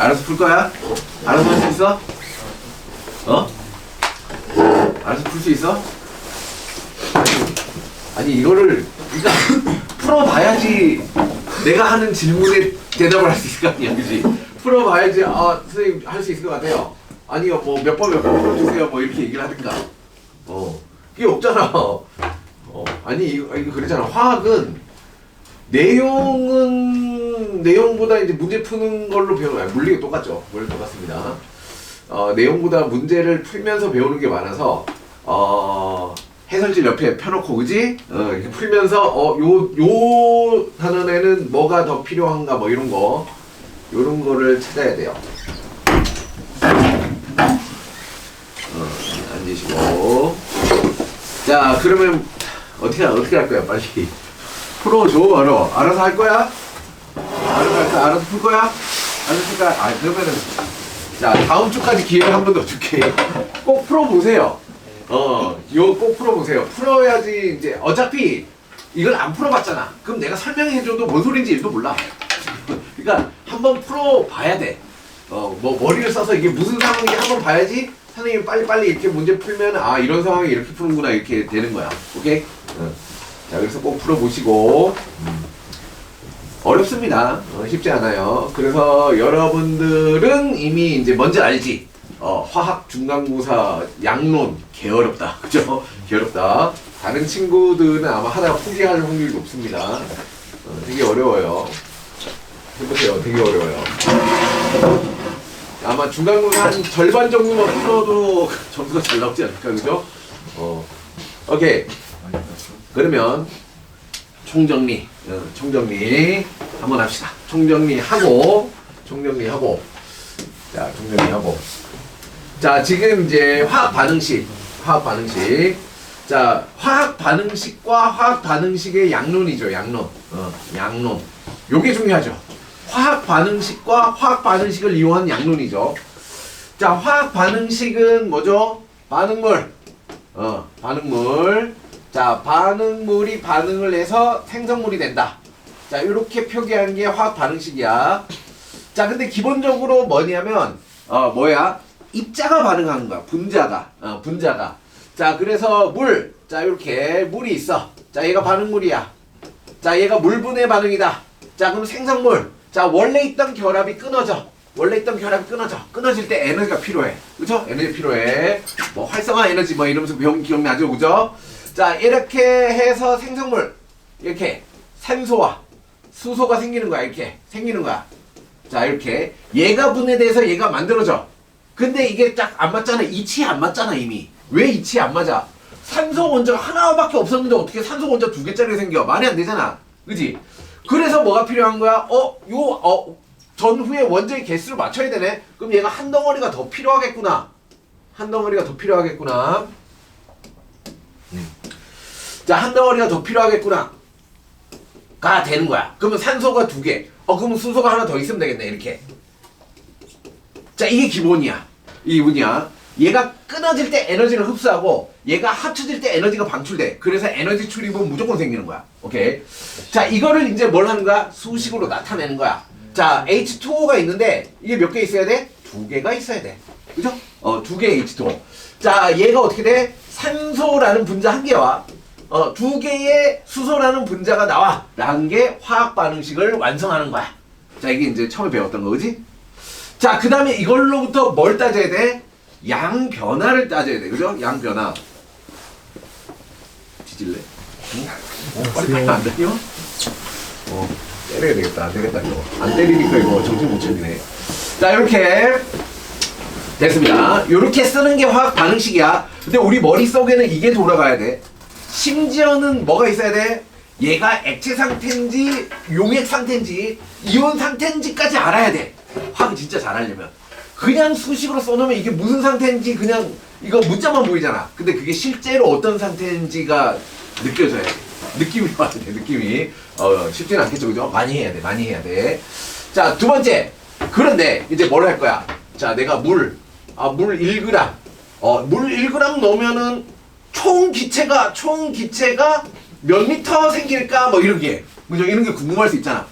알아서 풀 거야? 알아서 할 수 있어? 어? 알아서 풀 수 있어? 아니 이거를 그러니까 풀어봐야지 내가 하는 질문에 대답을 할 수 있을 거 아니야, 그지? 풀어봐야지 선생님 할 수 있을 것 같아요. 아니요, 뭐 몇 번 풀어주세요, 뭐 이렇게 얘기를 하든가. 그게 없잖아. 아니 이거 그랬잖아. 화학은 내용보다 이제 문제 푸는 걸로 배우는, 물리가 똑같죠. 물리 똑같습니다. 내용보다 문제를 풀면서 배우는 게 많아서 해설지 옆에 펴놓고, 그지? 이렇게 풀면서 요 단원에는 뭐가 더 필요한가, 뭐 이런 거를 찾아야 돼요. 앉으시고. 자, 그러면 어떻게 할 거야, 빨리. 풀어줘, 알아서 할 거야? 알아서 풀 거야? 알아서 풀 거야? 그러면은, 자, 다음 주까지 기회를 한 번 더 줄게. 꼭 풀어보세요. 이거 꼭 풀어보세요. 풀어야지, 이제, 어차피 이걸 안 풀어봤잖아. 그럼 내가 설명해줘도 뭔 소린지 1도 몰라. 그러니까 한번 풀어봐야 돼. 뭐 머리를 써서 이게 무슨 상황인지 한번 봐야지 선생님이 빨리빨리 이렇게 문제 풀면 이런 상황이 이렇게 푸는구나 이렇게 되는 거야. 오케이? 자, 그래서 꼭 풀어보시고. 어렵습니다. 쉽지 않아요. 그래서 여러분들은 이미 이제 뭔지 알지? 화학 중간고사 양론 개어렵다. 그죠? 개어렵다. 다른 친구들은 아마 하다가 포기할 확률이 높습니다. 되게 어려워요. 해보세요. 되게 어려워요. 아마 중간고사 한 절반 정도만 풀어도 점수가 잘 나오지 않을까, 그죠? 오케이. 그러면 총정리 한번 합시다. 총정리하고. 자, 지금 이제 화학 반응식. 자, 화학 반응식과 화학 반응식의 양론이죠. 양론. 요게 중요하죠. 화학 반응식과 화학 반응식을 이용한 양론이죠. 자, 화학 반응식은 뭐죠? 반응물. 반응물. 자, 반응물이 반응을 해서 생성물이 된다. 자, 이렇게 표기한 게 화학 반응식이야. 자, 근데 기본적으로 뭐냐면 입자가 반응하는 거야. 분자가. 자, 그래서 물. 자, 이렇게 물이 있어. 자, 얘가 반응물이야. 자, 얘가 물분해 반응이다. 자, 그럼 생성물. 자, 원래 있던 결합이 끊어져. 끊어질 때 에너지가 필요해. 그죠? 에너지 필요해. 뭐 활성화 에너지 뭐 이러면서 배운 기억나죠? 그죠? 자, 이렇게 해서 생성물. 이렇게 산소와 수소가 생기는 거야. 이렇게 생기는 거야. 자, 이렇게 얘가 분해돼서 얘가 만들어져. 근데 이게 딱 안 맞잖아. 이치에 안 맞잖아, 이미. 왜 이치에 안 맞아? 산소 원자가 하나밖에 없었는데 어떻게 산소 원자 2개짜리 생겨? 말이 안 되잖아. 그지? 그래서 뭐가 필요한 거야? 전후에 원자의 개수를 맞춰야 되네? 그럼 얘가 한 덩어리가 더 필요하겠구나. 자, 한 덩어리가 더 필요하겠구나. 가 되는 거야. 그러면 산소가 2개. 그러면 수소가 하나 더 있으면 되겠네, 이렇게. 자, 이게 기본이야. 얘가 끊어질 때 에너지를 흡수하고 얘가 합쳐질 때 에너지가 방출돼. 그래서 에너지 출입은 무조건 생기는 거야. 오케이. 자, 이거를 이제 뭘 하는 거야? 수식으로 나타내는 거야. 자, H2O가 있는데 이게 몇 개 있어야 돼? 2개가 있어야 돼. 그죠? 2개 H2O. 자, 얘가 어떻게 돼? 산소라는 분자 1개와 2개의 수소라는 분자가 나와. 라는 게 화학 반응식을 완성하는 거야. 자, 이게 이제 처음에 배웠던 거, 그지? 자, 그 다음에 이걸로부터 뭘 따져야 돼? 양변화를 따져야 돼. 그죠? 양변화. 뒤질래? 응? 빨리 안 되냐? 때려야 되겠다. 안 되겠다, 이거. 안 때리니까 이거 정신 못 차리네. 자, 이렇게 됐습니다. 이렇게 쓰는 게 화학 반응식이야. 근데 우리 머릿속에는 이게 돌아가야 돼. 심지어는 뭐가 있어야 돼? 얘가 액체 상태인지 용액 상태인지 이온 상태인지까지 알아야 돼. 화학 진짜 잘하려면. 그냥 수식으로 써놓으면 이게 무슨 상태인지 그냥 이거 문자만 보이잖아. 근데 그게 실제로 어떤 상태인지가 느껴져야 돼. 느낌이 와야 돼. 느낌이. 쉽지는 않겠죠, 그죠? 많이 해야 돼. 자, 두 번째. 그런데 이제 뭘 할 거야? 자, 내가 물 1g. 물 1g 넣으면은 총 기체가 몇 미터 생길까? 뭐 이런 게. 그죠? 이런 게 궁금할 수 있잖아.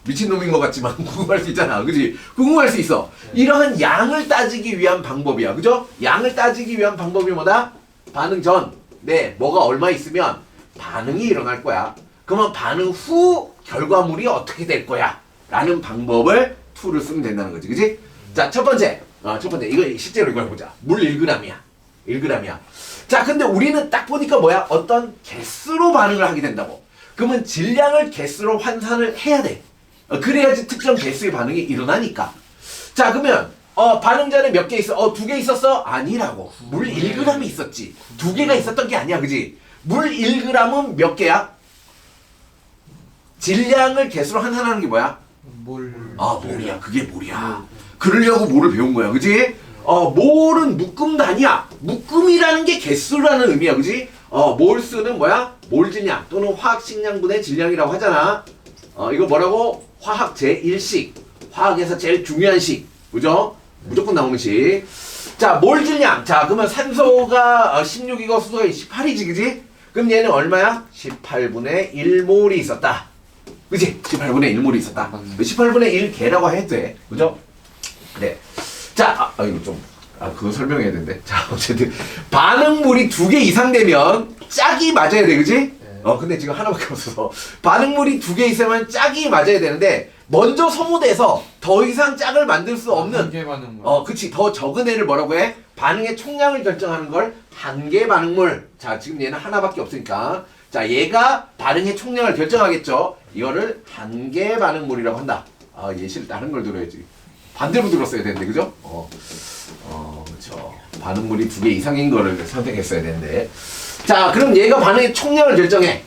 미친놈인 것 같지만 궁금할 수 있잖아. 그지? 궁금할 수 있어. 이러한 양을 따지기 위한 방법이야. 그죠? 양을 따지기 위한 방법이 뭐다? 반응 전. 네, 뭐가 얼마 있으면 반응이 일어날 거야. 그러면 반응 후 결과물이 어떻게 될 거야? 라는 방법을 툴을 쓰면 된다는 거지. 그지? 자, 첫 번째. 이거 실제로 이걸 보자. 물 1g이야. 1g이야. 자, 근데 우리는 딱 보니까 뭐야? 어떤 개수로 반응을 하게 된다고. 그러면 질량을 개수로 환산을 해야 돼. 그래야지 특정 개수의 반응이 일어나니까. 자, 그러면 반응 전에 몇 개 있어? 2개 있었어? 아니라고. 물 1g이 있었지. 2개가 있었던 게 아니야. 그지? 물 1g은 몇 개야? 질량을 개수로 환산하는 게 뭐야? 몰이야. 그게 몰이야. 그러려고 몰을 배운 거야. 그지? 몰은 묶음 단위야. 묶음이라는 게 개수라는 의미야. 그지? 몰수는 뭐야? 몰 질량 또는 화학 식량분의 질량이라고 하잖아. 이거 뭐라고? 화학 제1식. 화학에서 제일 중요한 식. 그죠? 무조건 나오는 식. 자, 몰 질량. 자, 그러면 산소가 16이고 수소가 18이지. 그지? 그럼 얘는 얼마야? 18분의 1몰이 있었다. 그지? 18분의 1몰이 있었다. 18분의 1개라고 해도 돼. 그죠? 그래. 자, 이거 좀, 그거 설명해야 되는데. 자, 어쨌든. 반응물이 2개 이상 되면 짝이 맞아야 돼. 그지? 근데 지금 하나밖에 없어서. 반응물이 2개 있으면 짝이 맞아야 되는데, 먼저 소모돼서 더 이상 짝을 만들 수 없는. 한계 반응물. 그치. 더 적은 애를 뭐라고 해? 반응의 총량을 결정하는 걸 한계 반응물. 자, 지금 얘는 하나밖에 없으니까. 자, 얘가 반응의 총량을 결정하겠죠. 이거를 한계 반응물이라고 한다. 예시를 다른 걸 들어야지. 반대로 들었어야 되는데, 그죠? 그쵸. 반응물이 2개 이상인 거를 선택했어야 되는데. 자, 그럼 얘가 반응의 총량을 결정해.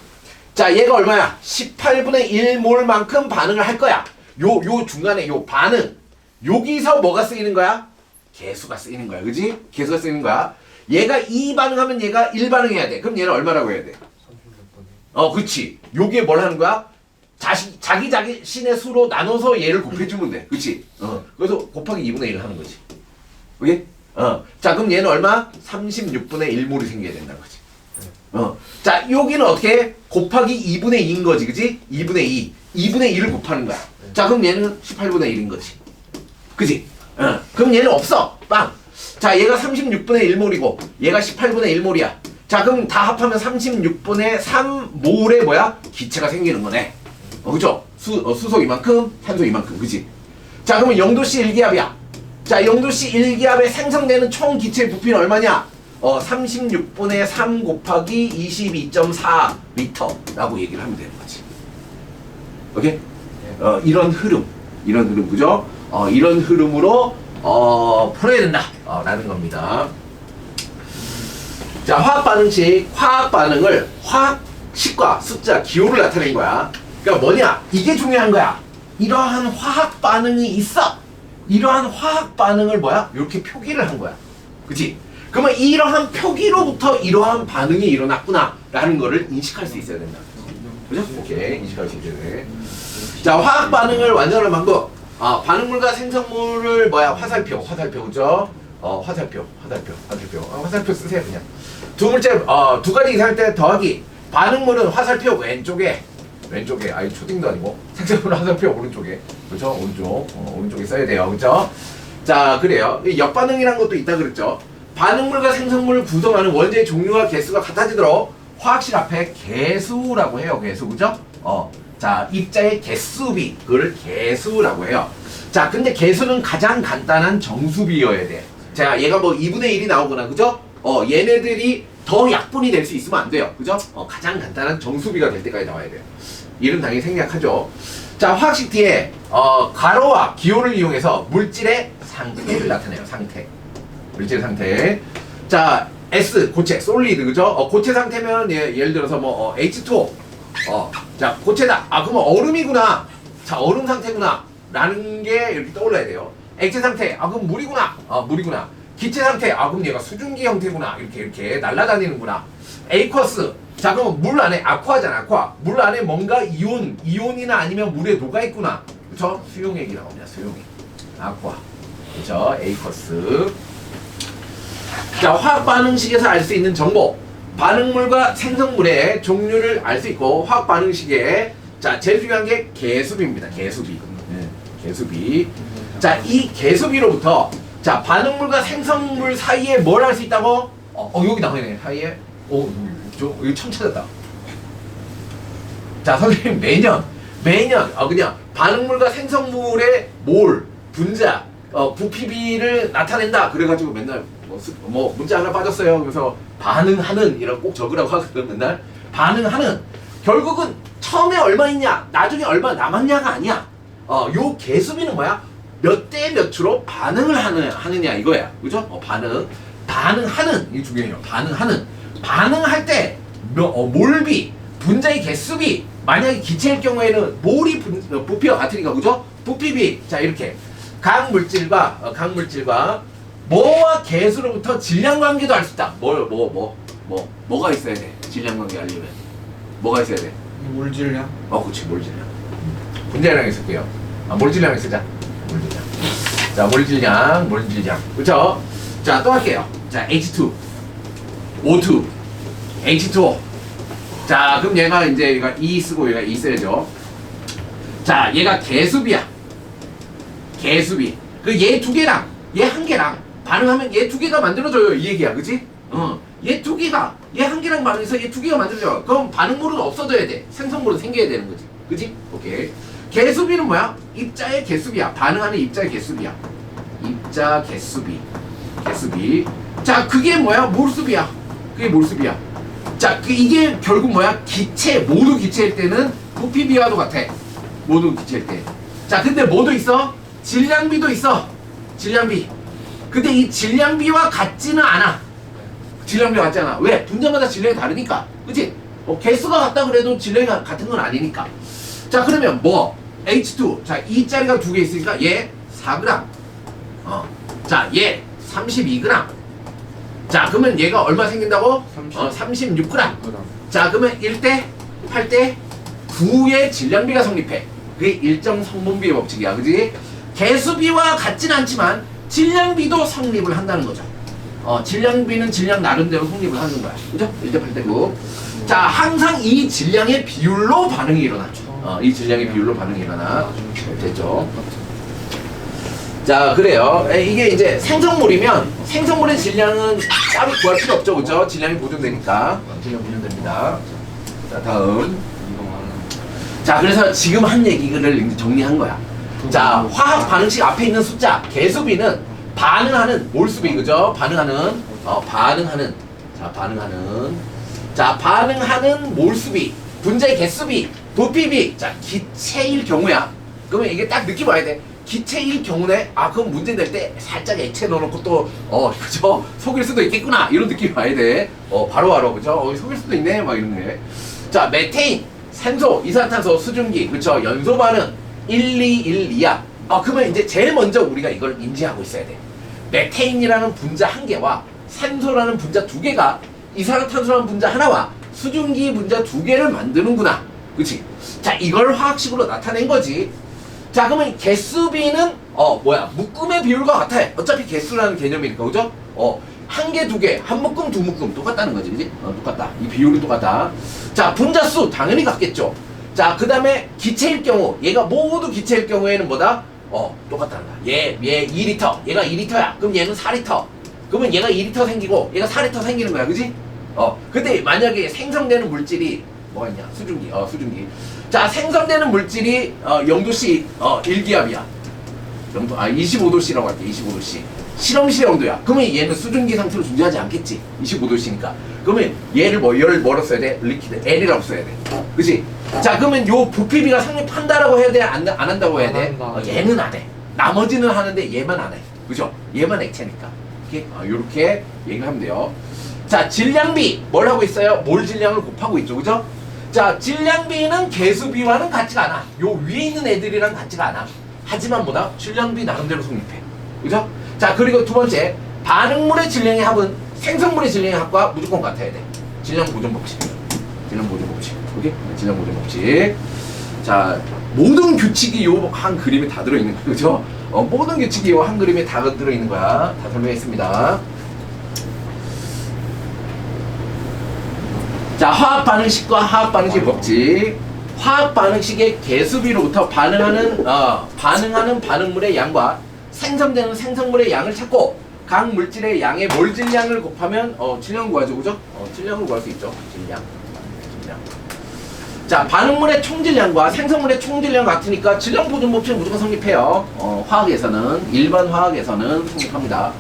자, 얘가 얼마야? 18분의 1몰만큼 반응을 할 거야. 요 중간에 요 반응. 여기서 뭐가 쓰이는 거야? 개수가 쓰이는 거야. 그지? 개수가 쓰이는 거야. 얘가 2 반응하면 얘가 1 반응해야 돼. 그럼 얘는 얼마라고 해야 돼? 36분의. 그치. 요게 뭘 하는 거야? 자기 신의 수로 나눠서 얘를 곱해주면 돼. 그치? 그래서 곱하기 2분의 1을 하는 거지. 오케이? 자, 그럼 얘는 얼마? 36분의 1몰이 생겨야 된다는 거지. 자, 여기는 어떻게 해? 곱하기 2분의 2인 거지. 그지? 2분의 2. 2분의 2를 곱하는 거야. 자, 그럼 얘는 18분의 1인 거지. 그지? 그럼 얘는 없어. 빵. 자, 얘가 36분의 1몰이고, 얘가 18분의 1몰이야. 자, 그럼 다 합하면 36분의 3몰의 뭐야? 기체가 생기는 거네. 그죠? 수소 이만큼, 산소 이만큼. 그지? 자, 그러면 0도씨 1기압이야. 자, 0도씨 1기압에 생성되는 총 기체의 부피는 얼마냐? 36분의 3 곱하기 22.4리터라고 얘기를 하면 되는 거지. 오케이? 이런 흐름, 그죠? 이런 흐름으로 풀어야 된다. 라는 겁니다. 자, 화학 반응을 화학식과 숫자, 기호를 나타낸 거야. 그러니까 뭐냐? 이게 중요한 거야. 이러한 화학 반응이 있어. 이러한 화학 반응을 뭐야? 이렇게 표기를 한 거야. 그치? 그러면 이러한 표기로부터 이러한 반응이 일어났구나 라는 거를 인식할 수 있어야 된다. 그죠? 오케이. 인식할 수 있어야 돼. 자, 화학 반응을 완전한 방법. 반응물과 생성물을 화살표, 그죠? 화살표 쓰세요, 그냥. 두 가지 이상일 때 더하기. 반응물은 화살표 왼쪽에, 아예 초딩도 아니고, 생성물은 화살표 오른쪽에. 그죠? 오른쪽에 써야 돼요. 그죠? 자, 그래요. 역반응이라는 것도 있다 그랬죠? 반응물과 생성물을 구성하는 원재의 종류와 개수가 같아지도록 화학식 앞에 개수라고 해요. 개수, 그죠? 자, 입자의 개수비, 그걸 개수라고 해요. 자, 근데 개수는 가장 간단한 정수비여야 돼. 자, 얘가 2분의 1이 나오거나, 그죠? 얘네들이 더 약분이 될 수 있으면 안 돼요. 그죠? 가장 간단한 정수비가 될 때까지 나와야 돼요. 이름 당연히 생략하죠. 자, 화학식 뒤에 괄호와 기호를 이용해서 물질의 상태를 나타내요. 물질 상태. 자, S 고체, 솔리드, 그죠? 고체 상태면 예를 들어서 H2O. 자, 고체다. 그러면 얼음이구나. 자, 얼음 상태구나. 라는 게 이렇게 떠올라야 돼요. 액체 상태. 그럼 물이구나. 물이구나. 기체 상태. 그럼 얘가 수증기 형태구나. 이렇게 날아다니는구나. 에이쿼스. 자, 그럼 물 안에 아쿠아잖아. 아쿠아. 물 안에 뭔가 이온이나 아니면 물에 녹아있구나. 그쵸? 수용액이라고 합니다. 수용액. 아쿠아. 그쵸? 에이쿼스. 자, 화학 반응식에서 알 수 있는 정보. 반응물과 생성물의 종류를 알 수 있고, 화학 반응식의 자, 제일 중요한 게 개수비입니다. 개수비. 개수비. 자, 이 개수비로부터 자, 반응물과 생성물 사이에 뭘 할 수 있다고? 여기 나오네. 사이에. 이거 처음 찾았다. 자, 선생님 매년 그냥 반응물과 생성물의 몰, 분자, 부피비를 나타낸다. 그래가지고 맨날 문자 하나 빠졌어요. 그래서 반응하는 이런 꼭 적으라고 하거든. 맨날 반응하는 결국은 처음에 얼마 있냐, 나중에 얼마 남았냐가 아니야. 요 개수비는 뭐야? 몇 대 몇으로 반응을 하느냐 이거야. 그죠? 반응하는 이게 중요해요. 반응할 때 몰비, 분자의 개수비. 만약에 기체일 경우에는 몰이 부피와 같으니까 그죠? 부피비. 자, 이렇게 각 물질과 뭐와 개수로부터 질량 관계도 알 수 있다. 뭐가 있어야 돼? 질량 관계 알려면 뭐가 있어야 돼? 물질량? 그렇지, 몰질량. 분자량 있을게요. 몰질량 있으자. 몰질량. 그쵸? 자, 또 할게요. 자, H2, O2, H2O. 자, 그럼 얘가 E 쓰고 얘가 E 써야죠. 자, 얘가 개수비야. 개수비. 얘 두 개랑 얘 한 개랑 반응하면 얘 두 개가 만들어져요. 이 얘기야. 그치? 얘 두 개가 얘 한 개랑 반응해서 얘 두 개가 만들어져. 그럼 반응물은 없어져야 돼. 생성물은 생겨야 되는 거지. 그치? 오케이. 개수비는 뭐야? 입자의 개수비야. 반응하는 입자의 개수비야. 입자 개수비. 자, 그게 뭐야? 몰수비야. 그게 몰수비야. 자, 이게 결국 뭐야? 모두 기체일 때는 부피비와도 같아. 모두 기체일 때. 자, 근데 뭐도 있어? 질량비도 있어. 질량비. 근데 이 질량비와 같지는 않아. 왜? 분자마다 질량이 다르니까. 그치? 개수가 같다 그래도 질량이 같은 건 아니니까. 자, 그러면 H2. 자, 이 자리가 두 개 있으니까 얘 4g. 자, 얘 32g. 자, 그러면 얘가 얼마 생긴다고? 36g. 자, 그러면 1대 8대 9의 질량비가 성립해. 그게 일정 성분비의 법칙이야. 그지? 개수비와 같진 않지만 질량비도 성립을 한다는 거죠. 질량비는 질량 나름대로 성립을 하는 거야. 그죠? 1대 8대 9. 자, 항상 이 질량의 비율로 반응이 일어나. 이 질량의 비율로 반응이 일어나. 됐죠? 자, 그래요. 이게 이제 생성물이면 생성물의 질량은 따로 구할 필요 없죠. 그죠? 질량이 보존되니까. 질량 보존됩니다. 자, 다음. 자, 그래서 지금 한 얘기를 이제 정리한 거야. 자, 화학 반응식 앞에 있는 숫자, 개수비는 반응하는 몰수비, 그죠? 반응하는 몰수비, 분자의 개수비, 부피비. 자, 기체일 경우야. 그러면 이게 딱 느낌 와야 돼. 기체일 경우네. 그럼 문제 낼 때 살짝 액체 넣어놓고 또 그죠? 속일 수도 있겠구나. 이런 느낌이 와야 돼. 바로 그죠? 속일 수도 있네. 막 이런 게. 자, 메테인, 산소, 이산화탄소, 수증기, 그쵸? 연소 반응 1212야. 그러면 이제 제일 먼저 우리가 이걸 인지하고 있어야 돼. 메테인이라는 분자 한 개와 산소라는 분자 두 개가 이산화탄소라는 분자 하나와 수증기 분자 두 개를 만드는구나. 그치? 자, 이걸 화학식으로 나타낸 거지. 자, 그러면 개수비는 묶음의 비율과 같아. 어차피 개수라는 개념이니까, 그죠? 한 개, 두 개, 한 묶음, 두 묶음 똑같다는 거지, 그지? 똑같다. 이 비율이 똑같다. 자, 분자수 당연히 같겠죠. 자, 그 다음에 기체일 경우, 얘가 모두 기체일 경우에는 뭐다? 똑같다는 거야. 얘 2리터, 얘가 2리터야. 그럼 얘는 4리터. 그러면 얘가 2리터 생기고, 얘가 4리터 생기는 거야, 그지? 근데 만약에 생성되는 물질이 뭐가 있냐? 수증기. 자, 생성되는 물질이 0도씨 1기압이야. 25도씨라고 할게. 25도씨. 실험실 온도야. 그러면 얘는 수증기 상태로 존재하지 않겠지. 25도씨니까. 그러면 얘를 뭐로 써야 돼? 리퀴드 L이라고 써야 돼. 그치? 자, 그러면 요 부피비가 성립한다라고 해야 돼? 안 한다고 해야 돼? 얘는 안 해. 나머지는 하는데 얘만 안 해. 그죠? 얘만 액체니까. 요렇게 얘기하면 돼요. 자, 질량비 뭘 하고 있어요? 몰 질량을 곱하고 있죠. 그죠? 자, 질량비는 개수비와는 같지가 않아. 요 위에 있는 애들이랑 같지가 않아. 하지만 뭐다? 질량비 나름대로 성립해. 그죠? 자, 그리고 두 번째, 반응물의 질량의 합은 생성물의 질량의 합과 무조건 같아야 돼. 질량 보존 법칙. 오케이? 질량 보존 법칙. 자, 모든 규칙이 요 한 그림에 다 들어있는 거야. 그죠? 모든 규칙이 요 한 그림에 다 들어있는 거야. 다 설명했습니다. 자, 화학 반응식과 화학 반응식 법칙. 화학 반응식의 개수비로부터 반응하는 반응물의 양과 생성되는 생성물의 양을 찾고 각 물질의 양의 몰 질량을 곱하면 질량을 구하죠, 그죠? 질량을 구할 수 있죠. 질량. 자, 반응물의 총질량과 생성물의 총질량 같으니까 질량 보존 법칙은 무조건 성립해요. 화학에서는, 일반 화학에서는 성립합니다.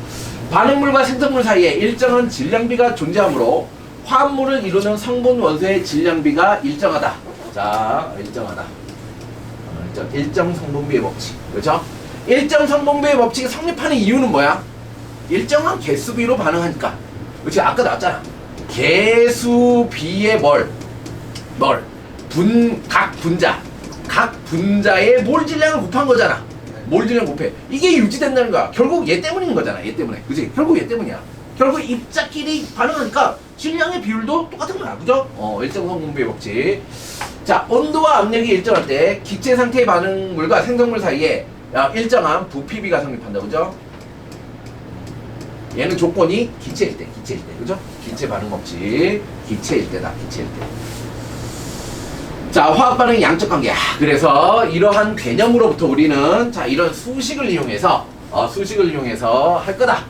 반응물과 생성물 사이에 일정한 질량비가 존재하므로 화합물을 이루는 성분 원소의 질량비가 일정하다. 자, 일정하다. 일정 성분비의 법칙. 그렇죠? 일정 성분비의 법칙이 성립하는 이유는 뭐야? 일정한 개수비로 반응하니까. 그렇지? 아까 나왔잖아. 개수비의 각 분자의 몰 질량을 곱한 거잖아. 몰 질량 곱해. 이게 유지된다는 거야. 결국 얘 때문인 거잖아. 얘 때문에. 그치? 결국 얘 때문이야. 결국 입자끼리 반응하니까 질량의 비율도 똑같은 거야. 그죠? 일정 성분비의 법칙. 자, 온도와 압력이 일정할 때 기체 상태의 반응물과 생성물 사이에 일정한 부피비가 성립한다. 그죠? 얘는 조건이 기체일 때. 그죠? 기체 반응 법칙. 기체일 때다. 자, 화학 반응의 양적 관계. 그래서 이러한 개념으로부터 우리는 자, 이런 수식을 이용해서 할 거다.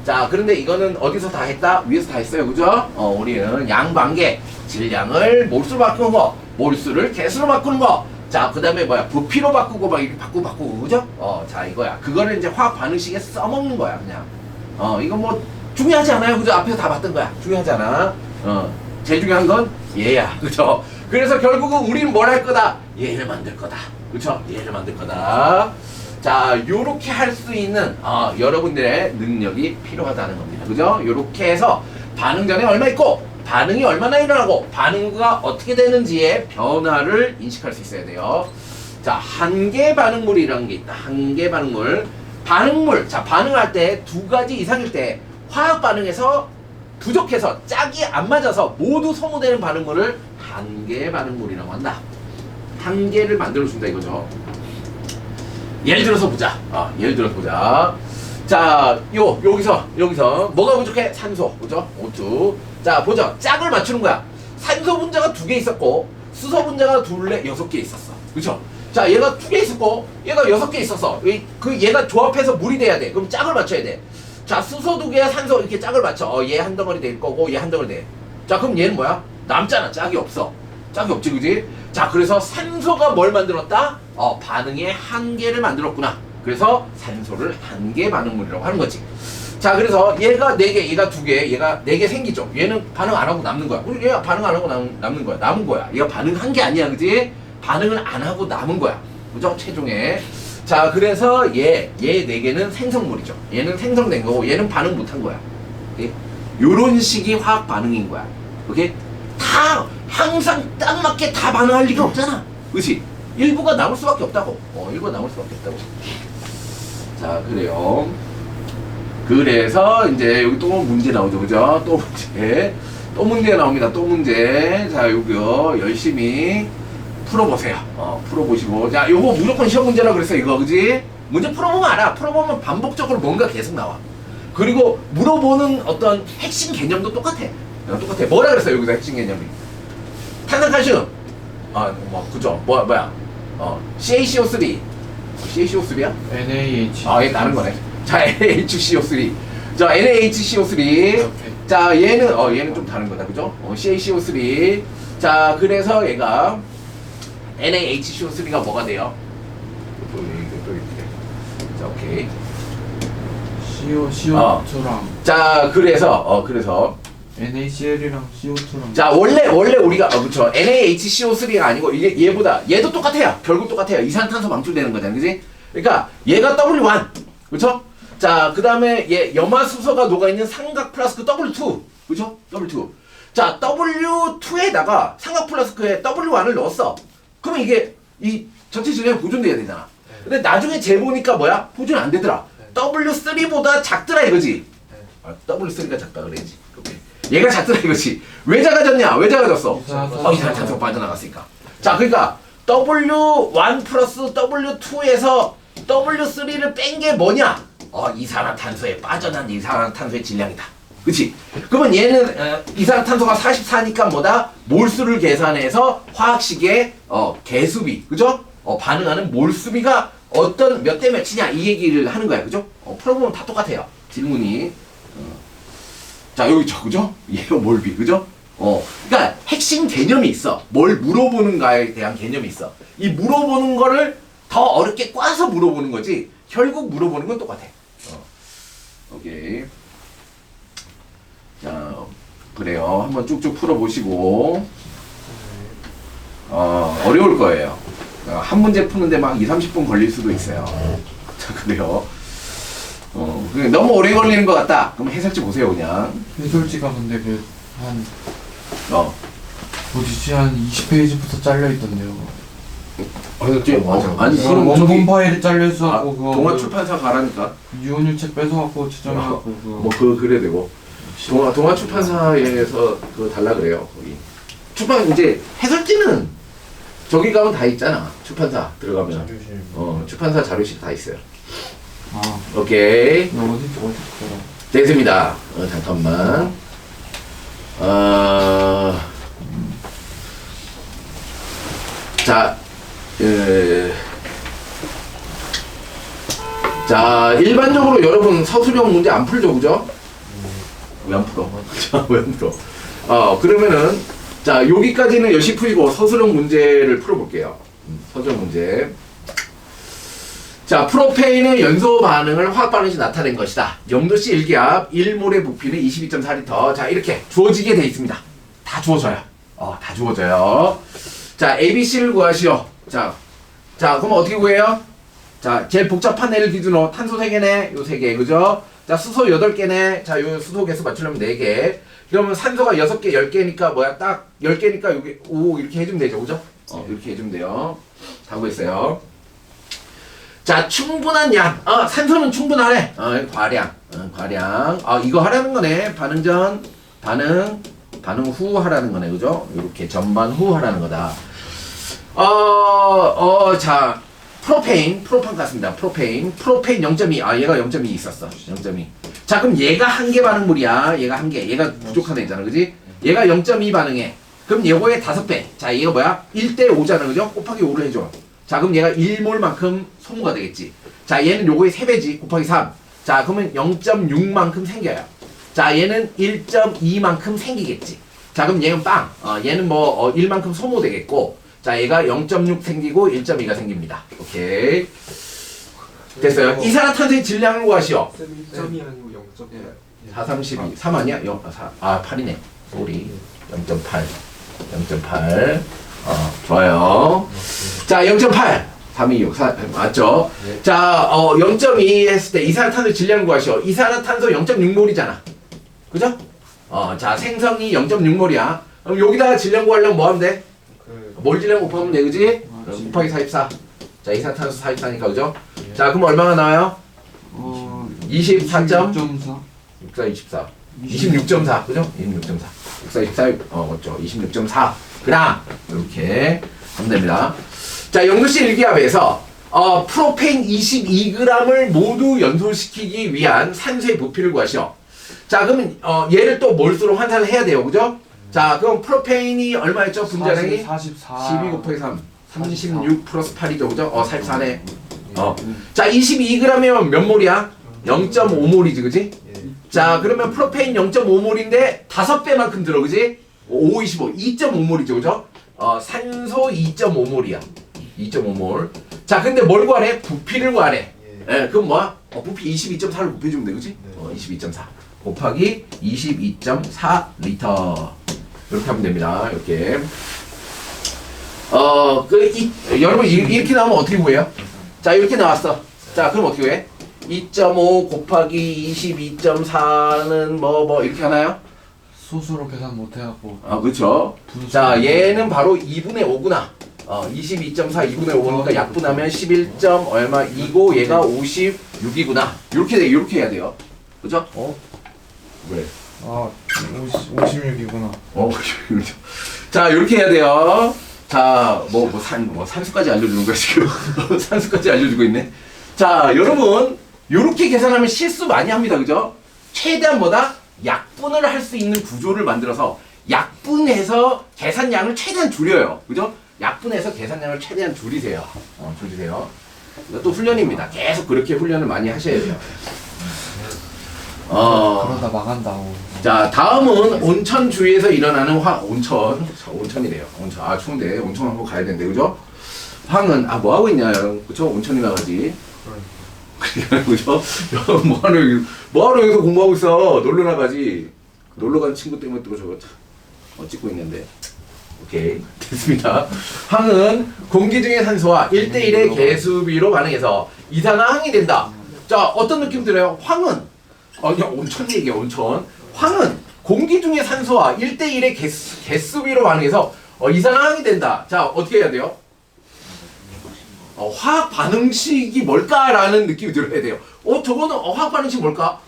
자, 그런데 이거는 어디서 다 했다? 위에서 다 했어요. 그죠? 우리는 양관계, 질량을 몰수로 바꾸는 거, 몰수를 개수로 바꾸는 거. 자, 그 다음에 부피로 바꾸고 막 이렇게 바꾸고, 그죠? 자, 이거야. 그거를 이제 화학 반응식에 써먹는 거야, 그냥. 이거 뭐, 중요하지 않아요. 그죠? 앞에서 다 봤던 거야. 중요하지 않아. 제일 중요한 건 얘야. 그죠? 그래서 결국은 우리는 뭘 할 거다? 얘를 만들 거다. 그쵸? 얘를 만들 거다. 자, 요렇게 할 수 있는 여러분들의 능력이 필요하다는 겁니다. 그죠? 요렇게 해서 반응 전에 얼마 있고 반응이 얼마나 일어나고 반응과 어떻게 되는지의 변화를 인식할 수 있어야 돼요. 자, 한계 반응물이라는 게 있다. 한계 반응물. 자, 반응할 때 두 가지 이상일 때 화학 반응에서 부족해서 짝이 안 맞아서 모두 소모되는 반응물을 한계 반응물이라고 한다. 한계를 만들어준다 이거죠. 예를 들어서 보자. 자, 여기서 뭐가 부족해? 산소. 그죠? O2. 자, 보자. 짝을 맞추는 거야. 산소 분자가 2개 있었고 수소 분자가 6개 있었어. 그죠? 자, 얘가 2개 있었고 얘가 6개 있었어. 얘가 조합해서 물이 돼야 돼. 그럼 짝을 맞춰야 돼. 자, 수소 2개야 산소 이렇게 짝을 맞춰. 얘 한 덩어리 될 거고 얘 한 덩어리 돼. 자, 그럼 얘는 뭐야? 남잖아. 짝이 없어. 짝이 없지, 그지? 자, 그래서 산소가 뭘 만들었다? 반응의 한계를 만들었구나. 그래서 산소를 한계 반응물이라고 하는 거지. 자, 그래서 얘가 4개, 얘가 2개, 얘가 4개 생기죠. 얘는 반응 안 하고 남는 거야. 얘가 반응 안 하고 남는 거야. 남은 거야. 얘가 반응한 게 아니야, 그지? 반응을 안 하고 남은 거야. 그죠? 최종에. 자, 그래서 얘 4개는 생성물이죠. 얘는 생성된 거고, 얘는 반응 못 한 거야. 오케이? 요런 식이 화학 반응인 거야. 오케이? 다, 항상 딱 맞게 다 반응할 리가 없잖아. 그치? 일부가 남을 수밖에 없다고. 일부가 남을 수밖에 없다고. 자, 그래요. 그래서 이제 여기 또 문제 나오죠. 그죠? 또 문제 나옵니다. 또 문제. 자, 요거 열심히 풀어보세요. 풀어보시고. 자, 요거 무조건 시험 문제라 그랬어, 이거. 그지? 문제 풀어보면 알아. 풀어보면 반복적으로 뭔가 계속 나와. 그리고 물어보는 어떤 핵심 개념도 똑같아. 뭐라 그랬어, 여기서 핵심 개념이? 탄산칼슘. 그죠? 뭐야? CaCO3. CaCO3야? NaH. 얘 다른 거네. 자, NaHCO3. 자, NaHCO3. 오케이. 자, 얘는 좀 다른 거다. 그죠? CaCO3. 자, 그래서 얘가 NaHCO3가 뭐가 돼요? 또 이렇게. 자, 오케이. CO2랑 자, 그래서 NaCl이랑 CO2랑. 자, 원래 우리가 그쵸. NaHCO3가 아니고 얘도 똑같아요. 결국 똑같아요. 이산탄소 방출되는 거잖아. 그지? 그러니까 얘가 W1. 그쵸? 자, 그 다음에 얘 염화수소가 녹아있는 삼각 플라스크 W2. 그죠? W2. 자, W2에다가 삼각 플라스크에 W1을 넣었어. 그러면 이게 이 전체 질량이 보존돼야 되잖아. 근데 나중에 재보니까 뭐야? 보존 안 되더라. W3보다 작더라 이거지. W3가 작다 그래야지. 오케이. 얘가 작더라 이거지. 왜 작아졌냐? 왜 작아졌어? 이산탄소가 빠져나갔으니까. 자, 그러니까 W1 플러스 W2에서 W3를 뺀 게 뭐냐? 이산화탄소에 빠져난 이산화탄소의 질량이다. 그치? 그러면 얘는 이산화탄소가 44니까 뭐다? 몰수를 계산해서 화학식의 개수비, 그죠? 반응하는 몰수비가 어떤 몇 대 몇이냐 이 얘기를 하는 거야, 그죠? 풀어보면 다 똑같아요. 질문이. 자, 여기 저, 그죠? 얘가 몰비, 그죠? 그러니까 핵심 개념이 있어. 뭘 물어보는가에 대한 개념이 있어. 이 물어보는 거를 더 어렵게 꽈서 물어보는 거지. 결국 물어보는 건 똑같아. 오케이. 자, 그래요. 한번 쭉쭉 풀어보시고. 어려울 거예요. 한 문제 푸는데 막 2~30분 걸릴 수도 있어요. 자, 그래요. 너무 오래 걸리는 것 같다. 그럼 해설지 보세요, 그냥. 해설지가 근데 한 뭐지 한 20페이지부터 잘려 있던데요. 해설지? 맞아. 아니, 그럼 원본 저기 파일에 잘려 있어갖고 그거 동아 출판사 가라니까. 유언율 책 뺏어갖고 지정해갖고 그거. 뭐 그래 되고. 동아 출판사에서 그거 달라 그래요. 거기. 이제 해설지는 저기 가면 다 있잖아. 출판사 들어가면. 출판사 자료실 다 있어요. 오케이. 어디 됐습니다. 잠깐만. 자, 일반적으로 여러분 서술형 문제 안 풀죠, 그죠? 왜 안 풀어? 자, 왜 안 풀어? 그러면은, 자, 여기까지는 열심히 풀고 서술형 문제를 풀어볼게요. 서술형 문제. 자, 프로페인의 연소 반응을 화학 반응시 나타낸 것이다. 0도씨 1기압, 1몰의 부피는 22.4리터. 자, 이렇게 주어지게 돼 있습니다. 다 주어져요. 다 주어져요. 자, ABC를 구하시오. 자, 그럼 어떻게 구해요? 자, 제일 복잡한 애를 기준으로 탄소 3개네, 요 3개, 그죠? 자, 수소 8개네, 자, 요 수소 개수 맞추려면 4개. 그러면 산소가 6개, 10개니까 뭐야? 딱 10개니까 여기 5 이렇게 해주면 되죠, 그죠? 이렇게 해주면 돼요. 다 구했어요. 자, 충분한 양. 산소는 충분하네. 과량. 이거 하라는 거네. 반응 전, 반응 후 하라는 거네, 그죠? 이렇게 전반 후 하라는 거다. 자, 프로판 같습니다. 프로페인 0.2. 얘가 0.2 있었어. 0.2. 자, 그럼 얘가 한 개 반응물이야. 얘가 한 개. 얘가 부족한 애 있잖아, 그지? 얘가 0.2 반응해. 그럼 얘거의 5배. 자, 얘가 뭐야? 1대5잖아, 그죠? 곱하기 5를 해줘. 자, 그럼 얘가 1몰만큼 소모가 되겠지. 자, 얘는 요거의 3배지. 곱하기 3. 자, 그러면 0.6만큼 생겨요. 자, 얘는 1.2만큼 생기겠지. 자, 그럼 얘는 빵. 얘는 1만큼 소모되겠고. 자, 얘가 0.6 생기고 1.2가 생깁니다. 오케이. 됐어요. 이산화탄소의 질량을 구하시오. 1.2 아니고 0.8. 4, 32. 3 아니야? 8이네. 쏘리. 0.8. 0.8. 좋아요. 자, 0.8. 3, 2, 6, 4. 맞죠? 자, 0.2 했을 때 이산화탄소 질량을 구하시오. 이산화탄소 0.6몰이잖아. 그죠? 자, 생성이 0.6몰이야. 그럼 여기다가 질량 구하려면 뭐 하면 돼? 몰 질량 곱하면 돼, 그지? 곱하기 44. 자, 이산화탄소 44니까, 그죠? 자, 그럼 얼마가 나와요? 24.4. 64, 24. 26.4. 그죠? 26.4. 64, 24. 맞죠? 26.4. 그럼, 이렇게 하면 됩니다. 자, 0도씨 1기압에서, 프로페인 22g을 모두 연소시키기 위한 산소의 부피를 구하시오. 자, 그러면, 얘를 또 몰수로 환산을 해야 돼요. 그죠? 자, 그럼 프로페인이 얼마였죠? 분자량이? 44. 12 곱하기 3. 36 플러스 8이죠. 그죠? 44네. 자, 22g이면 몇 몰이야? 0.5몰이지, 그지? 자, 그러면 프로페인 0.5몰인데 5배만큼 들어, 그지? 5, 25. 2.5몰이죠, 그죠? 산소 2.5몰이야. 2.5몰. 자, 근데 뭘 구하래? 부피를 구하래. 그럼 뭐야? 부피 22.4를 곱해주면 돼, 그지? 22.4. 곱하기 22.4리터. 이렇게 하면 됩니다. 이렇게. 여러분, 이렇게 나오면 어떻게 구해요? 자, 이렇게 나왔어. 자, 그럼 어떻게 구해? 2.5 곱하기 22.4는 이렇게 하나요? 소수로 계산 못해갖고. 그쵸. 자, 얘는 바로 2분의 5구나. 22.4 2분의 5니까 약분하면 11. 얼마 2고 얘가 56이구나. 이렇게 돼. 이렇게 해야 돼요. 그죠? 왜? 56이구나. 자, 이렇게 해야 돼요. 자, 산수까지 알려주는 거야, 지금. 산수까지 알려주고 있네. 자, 여러분, 요렇게 계산하면 실수 많이 합니다, 그죠? 최대한 뭐다? 약분을 할 수 있는 구조를 만들어서 약분해서 계산량을 최대한 줄여요. 그죠? 약분해서 계산량을 최대한 줄이세요. 줄이세요. 이것도 훈련입니다. 계속 그렇게 훈련을 많이 하셔야 돼요. 그러다 망한다고. 자, 다음은 온천 주위에서 일어나는 온천이래요. 온천. 아, 추운데 온천 한번 가야 되는데, 그죠? 황은 뭐 하고 있냐, 그죠? 온천이나 가지. 그죠? 뭐하러 여기서 공부하고 있어? 놀러 나가지. 놀러 간 친구 때문에 또 저거 찍고 있는데. 오케이, 됐습니다. 황은 공기 중의 산소와 1대1의 개수비로 반응해서 이산화황이 된다. 자, 어떤 느낌 들어요? 황은 그냥 온천 얘기야, 온천. 황은 공기 중의 산소와 1대1의 개수비로 반응해서 이산화황이 된다. 자, 어떻게 해야 돼요? 화학 반응식이 뭘까라는 느낌이 들어야 돼요. 저거는 화학 반응식 뭘까?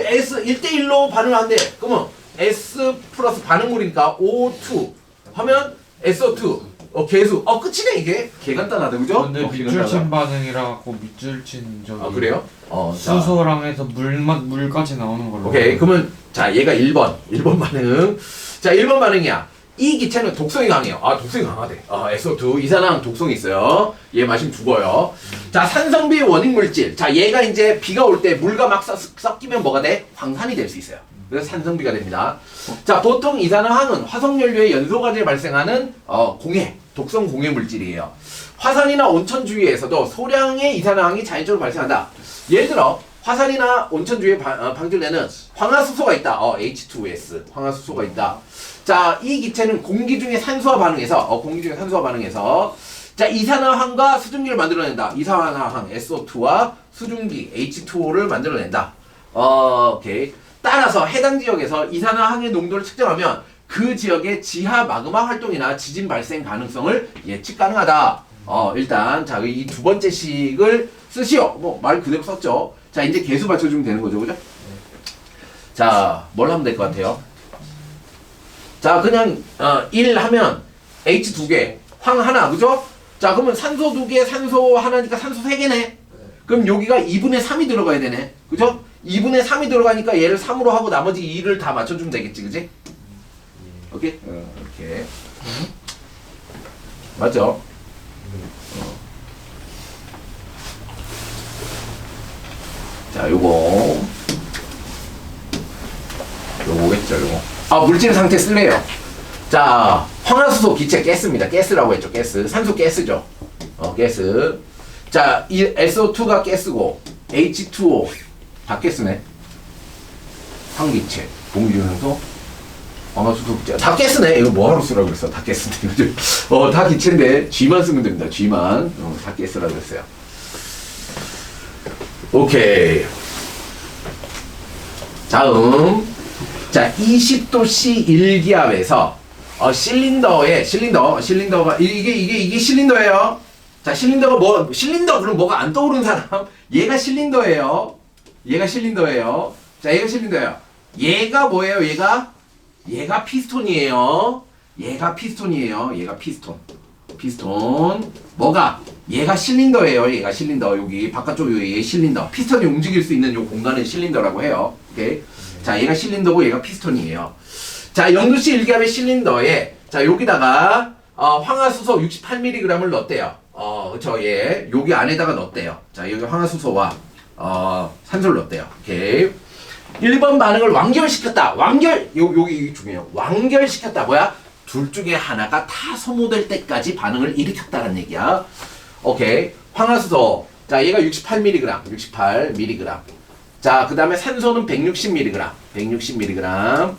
S 1대1로 반응하는데 그러면 S 플러스 반응물이니까 O2 하면 SO2 개수. 끝이네 이게. 개 간단하다, 그죠? 근데 밑줄친 반응이라 갖고 밑줄친 저기. 그래요? 수소랑 해서 물까지 나오는 걸로. 오케이. 그러면 자, 얘가 1번 반응. 자, 1번 반응이야. 이 기체는 독성이 강해요. 독성이 강하대. SO2 이산화황 독성이 있어요. 얘 마시면 죽어요. 자, 산성비 원인 물질. 자, 얘가 이제 비가 올 때 물과 막 섞이면 뭐가 돼? 황산이 될 수 있어요. 그래서 산성비가 됩니다. 자, 보통 이산화황은 화석연료의 연소과제에 발생하는 공해, 독성 공해 물질이에요. 화산이나 온천 주위에서도 소량의 이산화황이 자연적으로 발생한다. 예를 들어 화산이나 온천 주위에 방출되는 황화수소가 있다. H2S 황화수소가 있다. 자, 이 기체는 공기 중에 산소와 반응해서 자, 이산화황과 수증기를 만들어낸다. 이산화황 SO2와 수증기 H2O를 만들어낸다. 오케이. 따라서 해당 지역에서 이산화황의 농도를 측정하면 그 지역의 지하 마그마 활동이나 지진 발생 가능성을 예측 가능하다. 일단 자, 이 두 번째 식을 쓰시오. 말 그대로 썼죠. 자, 이제 개수 맞춰주면 되는 거죠, 그죠? 자, 뭘 하면 될 것 같아요? 자, 그냥 1 하면 H 2개, 황 하나, 그죠? 자, 그러면 산소 2개, 산소 하나니까 산소 3개네. 그럼 여기가 2분의 3이 들어가야 되네. 그죠? 2분의 3이 들어가니까 얘를 3으로 하고 나머지 2를 다 맞춰주면 되겠지, 그지? 오케이? 이렇게. 맞죠? 자, 요거겠죠, 요거. 물질 상태 쓸래요. 자, 황화수소 기체 가스입니다. 가스라고 했죠, 가스. 산소 가스죠. 가스. 자, 이 SO2가 가스고, H2O 다 가스네. 황기체, 공기중산소, 황화수소 기체 다 가스네. 이거 뭐하러 쓰라고 그랬어? 다 가스인데, 그죠? 다 기체인데 G만 쓰면 됩니다. G만. 다 가스라고 그랬어요. 오케이. 다음. 자, 20도씨 일기압에서 실린더가 이게 실린더예요. 자, 실린더가 실린더 그럼 뭐가 안 떠오르는 사람? 얘가 실린더예요. 자, 얘가 실린더예요. 얘가 뭐예요? 얘가 피스톤이에요. 얘가 피스톤. 뭐가? 얘가 실린더예요. 얘가 실린더. 여기 바깥쪽에 얘 실린더. 피스톤이 움직일 수 있는 요 공간을 실린더라고 해요. 오케이. 자, 얘가 실린더고 얘가 피스톤이에요. 자, 0도씨 일기압의 실린더에 자, 여기다가 황화수소 68mg을 넣었대요. 그쵸, 얘 여기 안에다가 넣었대요. 자, 여기 황화수소와 산소를 넣었대요. 오케이. 1번 반응을 완결시켰다. 여기 중요해요. 완결시켰다. 뭐야? 둘 중에 하나가 다 소모될 때까지 반응을 일으켰다는 얘기야. 오케이. 황화수소. 자, 얘가 68mg. 자, 그 다음에 산소는 160mg.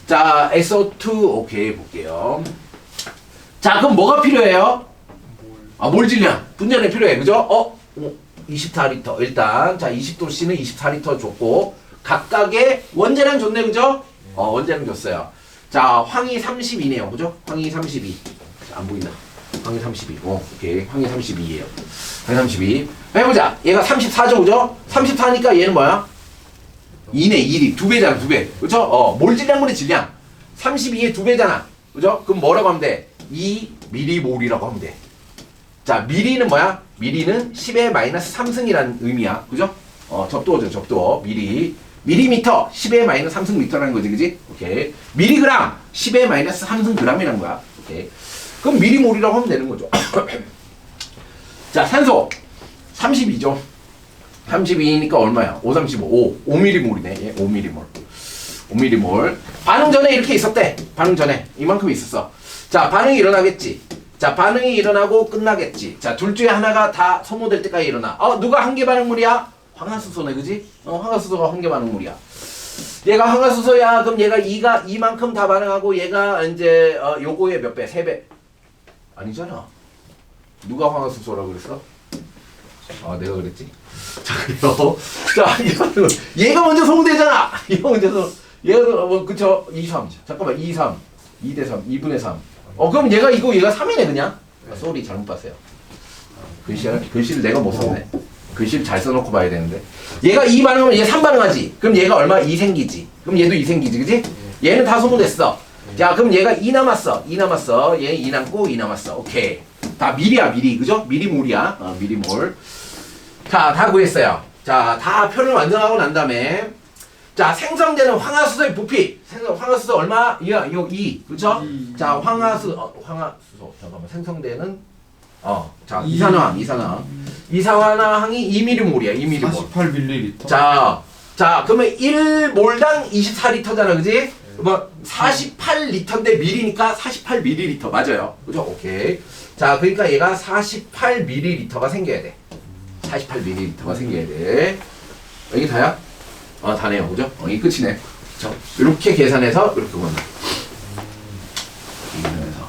자, SO2. 오케이, 볼게요. 자, 그럼 뭐가 필요해요? 몰 질량. 분자량이 필요해. 그죠? 24L. 일단, 자, 20도씨는 24L 줬고, 각각의 원자량 줬네, 그죠? 원자량 줬어요. 자, 황이 32네요. 그죠? 황이 32. 자, 안 보인다. 황이 32. 오케이. 황이 32예요. 황이 32. 해보자. 얘가 34죠, 그죠? 34니까 얘는 뭐야? 2네, 1이. 2배잖아, 2배. 그죠? 몰질량분의 질량. 32의 2배잖아. 그죠? 그럼 뭐라고 하면 돼? 2m몰이라고 하면 돼. 자, 미리는 뭐야? 미리는 10의 마이너스 3승이라는 의미야. 그죠? 접두어죠, 접두어. 미리. 밀리미터 10의 마이너스 3승 미터라는 거지, 그지? 오케이. 밀리그램 10의 마이너스 3승 그램이라는 거야. 오케이. 그럼 밀리몰이라고 하면 되는 거죠. 자, 산소 32죠. 32니까 얼마야? 5, 35, 5mm몰이네. 예, 5mm몰. 5mm몰. 반응 전에 이렇게 있었대. 반응 전에 이만큼 있었어. 자, 반응이 일어나겠지. 자, 반응이 일어나고 끝나겠지. 자, 둘 중에 하나가 다 소모될 때까지 일어나. 누가 한계 반응물이야? 황화수소네, 그지? 황화수소가 한계 반응물이야. 얘가 황화수소야. 그럼 얘가 이만큼 다 반응하고 얘가 이제 요거의 몇 배? 3배. 아니잖아. 누가 황화수소라고 그랬어? 내가 그랬지. 자, 그래요. 자, 한계 반응물. 얘가 먼저 소모되잖아. 얘가 먼저 얘가 그쵸? 2, 3. 잠깐만, 2, 3. 2대 3. 2분의 3. 그럼 얘가 3이네, 그냥. 쏘리, 잘못 봤어요. 글씨를 내가 못 썼네. 글씨를 잘 써놓고 봐야 되는데. 얘가 2 반응하면 얘 3 반응하지. 그럼 얘가 얼마? 2 생기지. 그럼 얘도 2 생기지, 그지? 얘는 다 소모됐어. 자, 그럼 얘가 2 남았어. 2 남았어. 얘 2 남고 2 남았어. 오케이. 다 미리야, 미리. 그죠? 미리몰이야. 미리몰. 자, 다 구했어요. 자, 다 표를 완성하고 난 다음에 자, 생성되는 황화수소의 부피. 황화수소 얼마? 이거 2. 그쵸? 자, 황화수소. 잠깐만. 생성되는 자, 이산화황이 2mm몰이야. 2mm몰. 48ml. 자, 그러면 1몰당 24리터잖아. 그지? 뭐 48리터인데 밀이니까 48ml. 맞아요. 그죠? 오케이. 자, 그러니까 얘가 48ml가 생겨야 돼. 48ml가 생겨야 돼. 여기 다야? 다네요. 그죠? 이게 끝이네. 그쵸? 이렇게 계산해서 이렇게 보면 계산해서.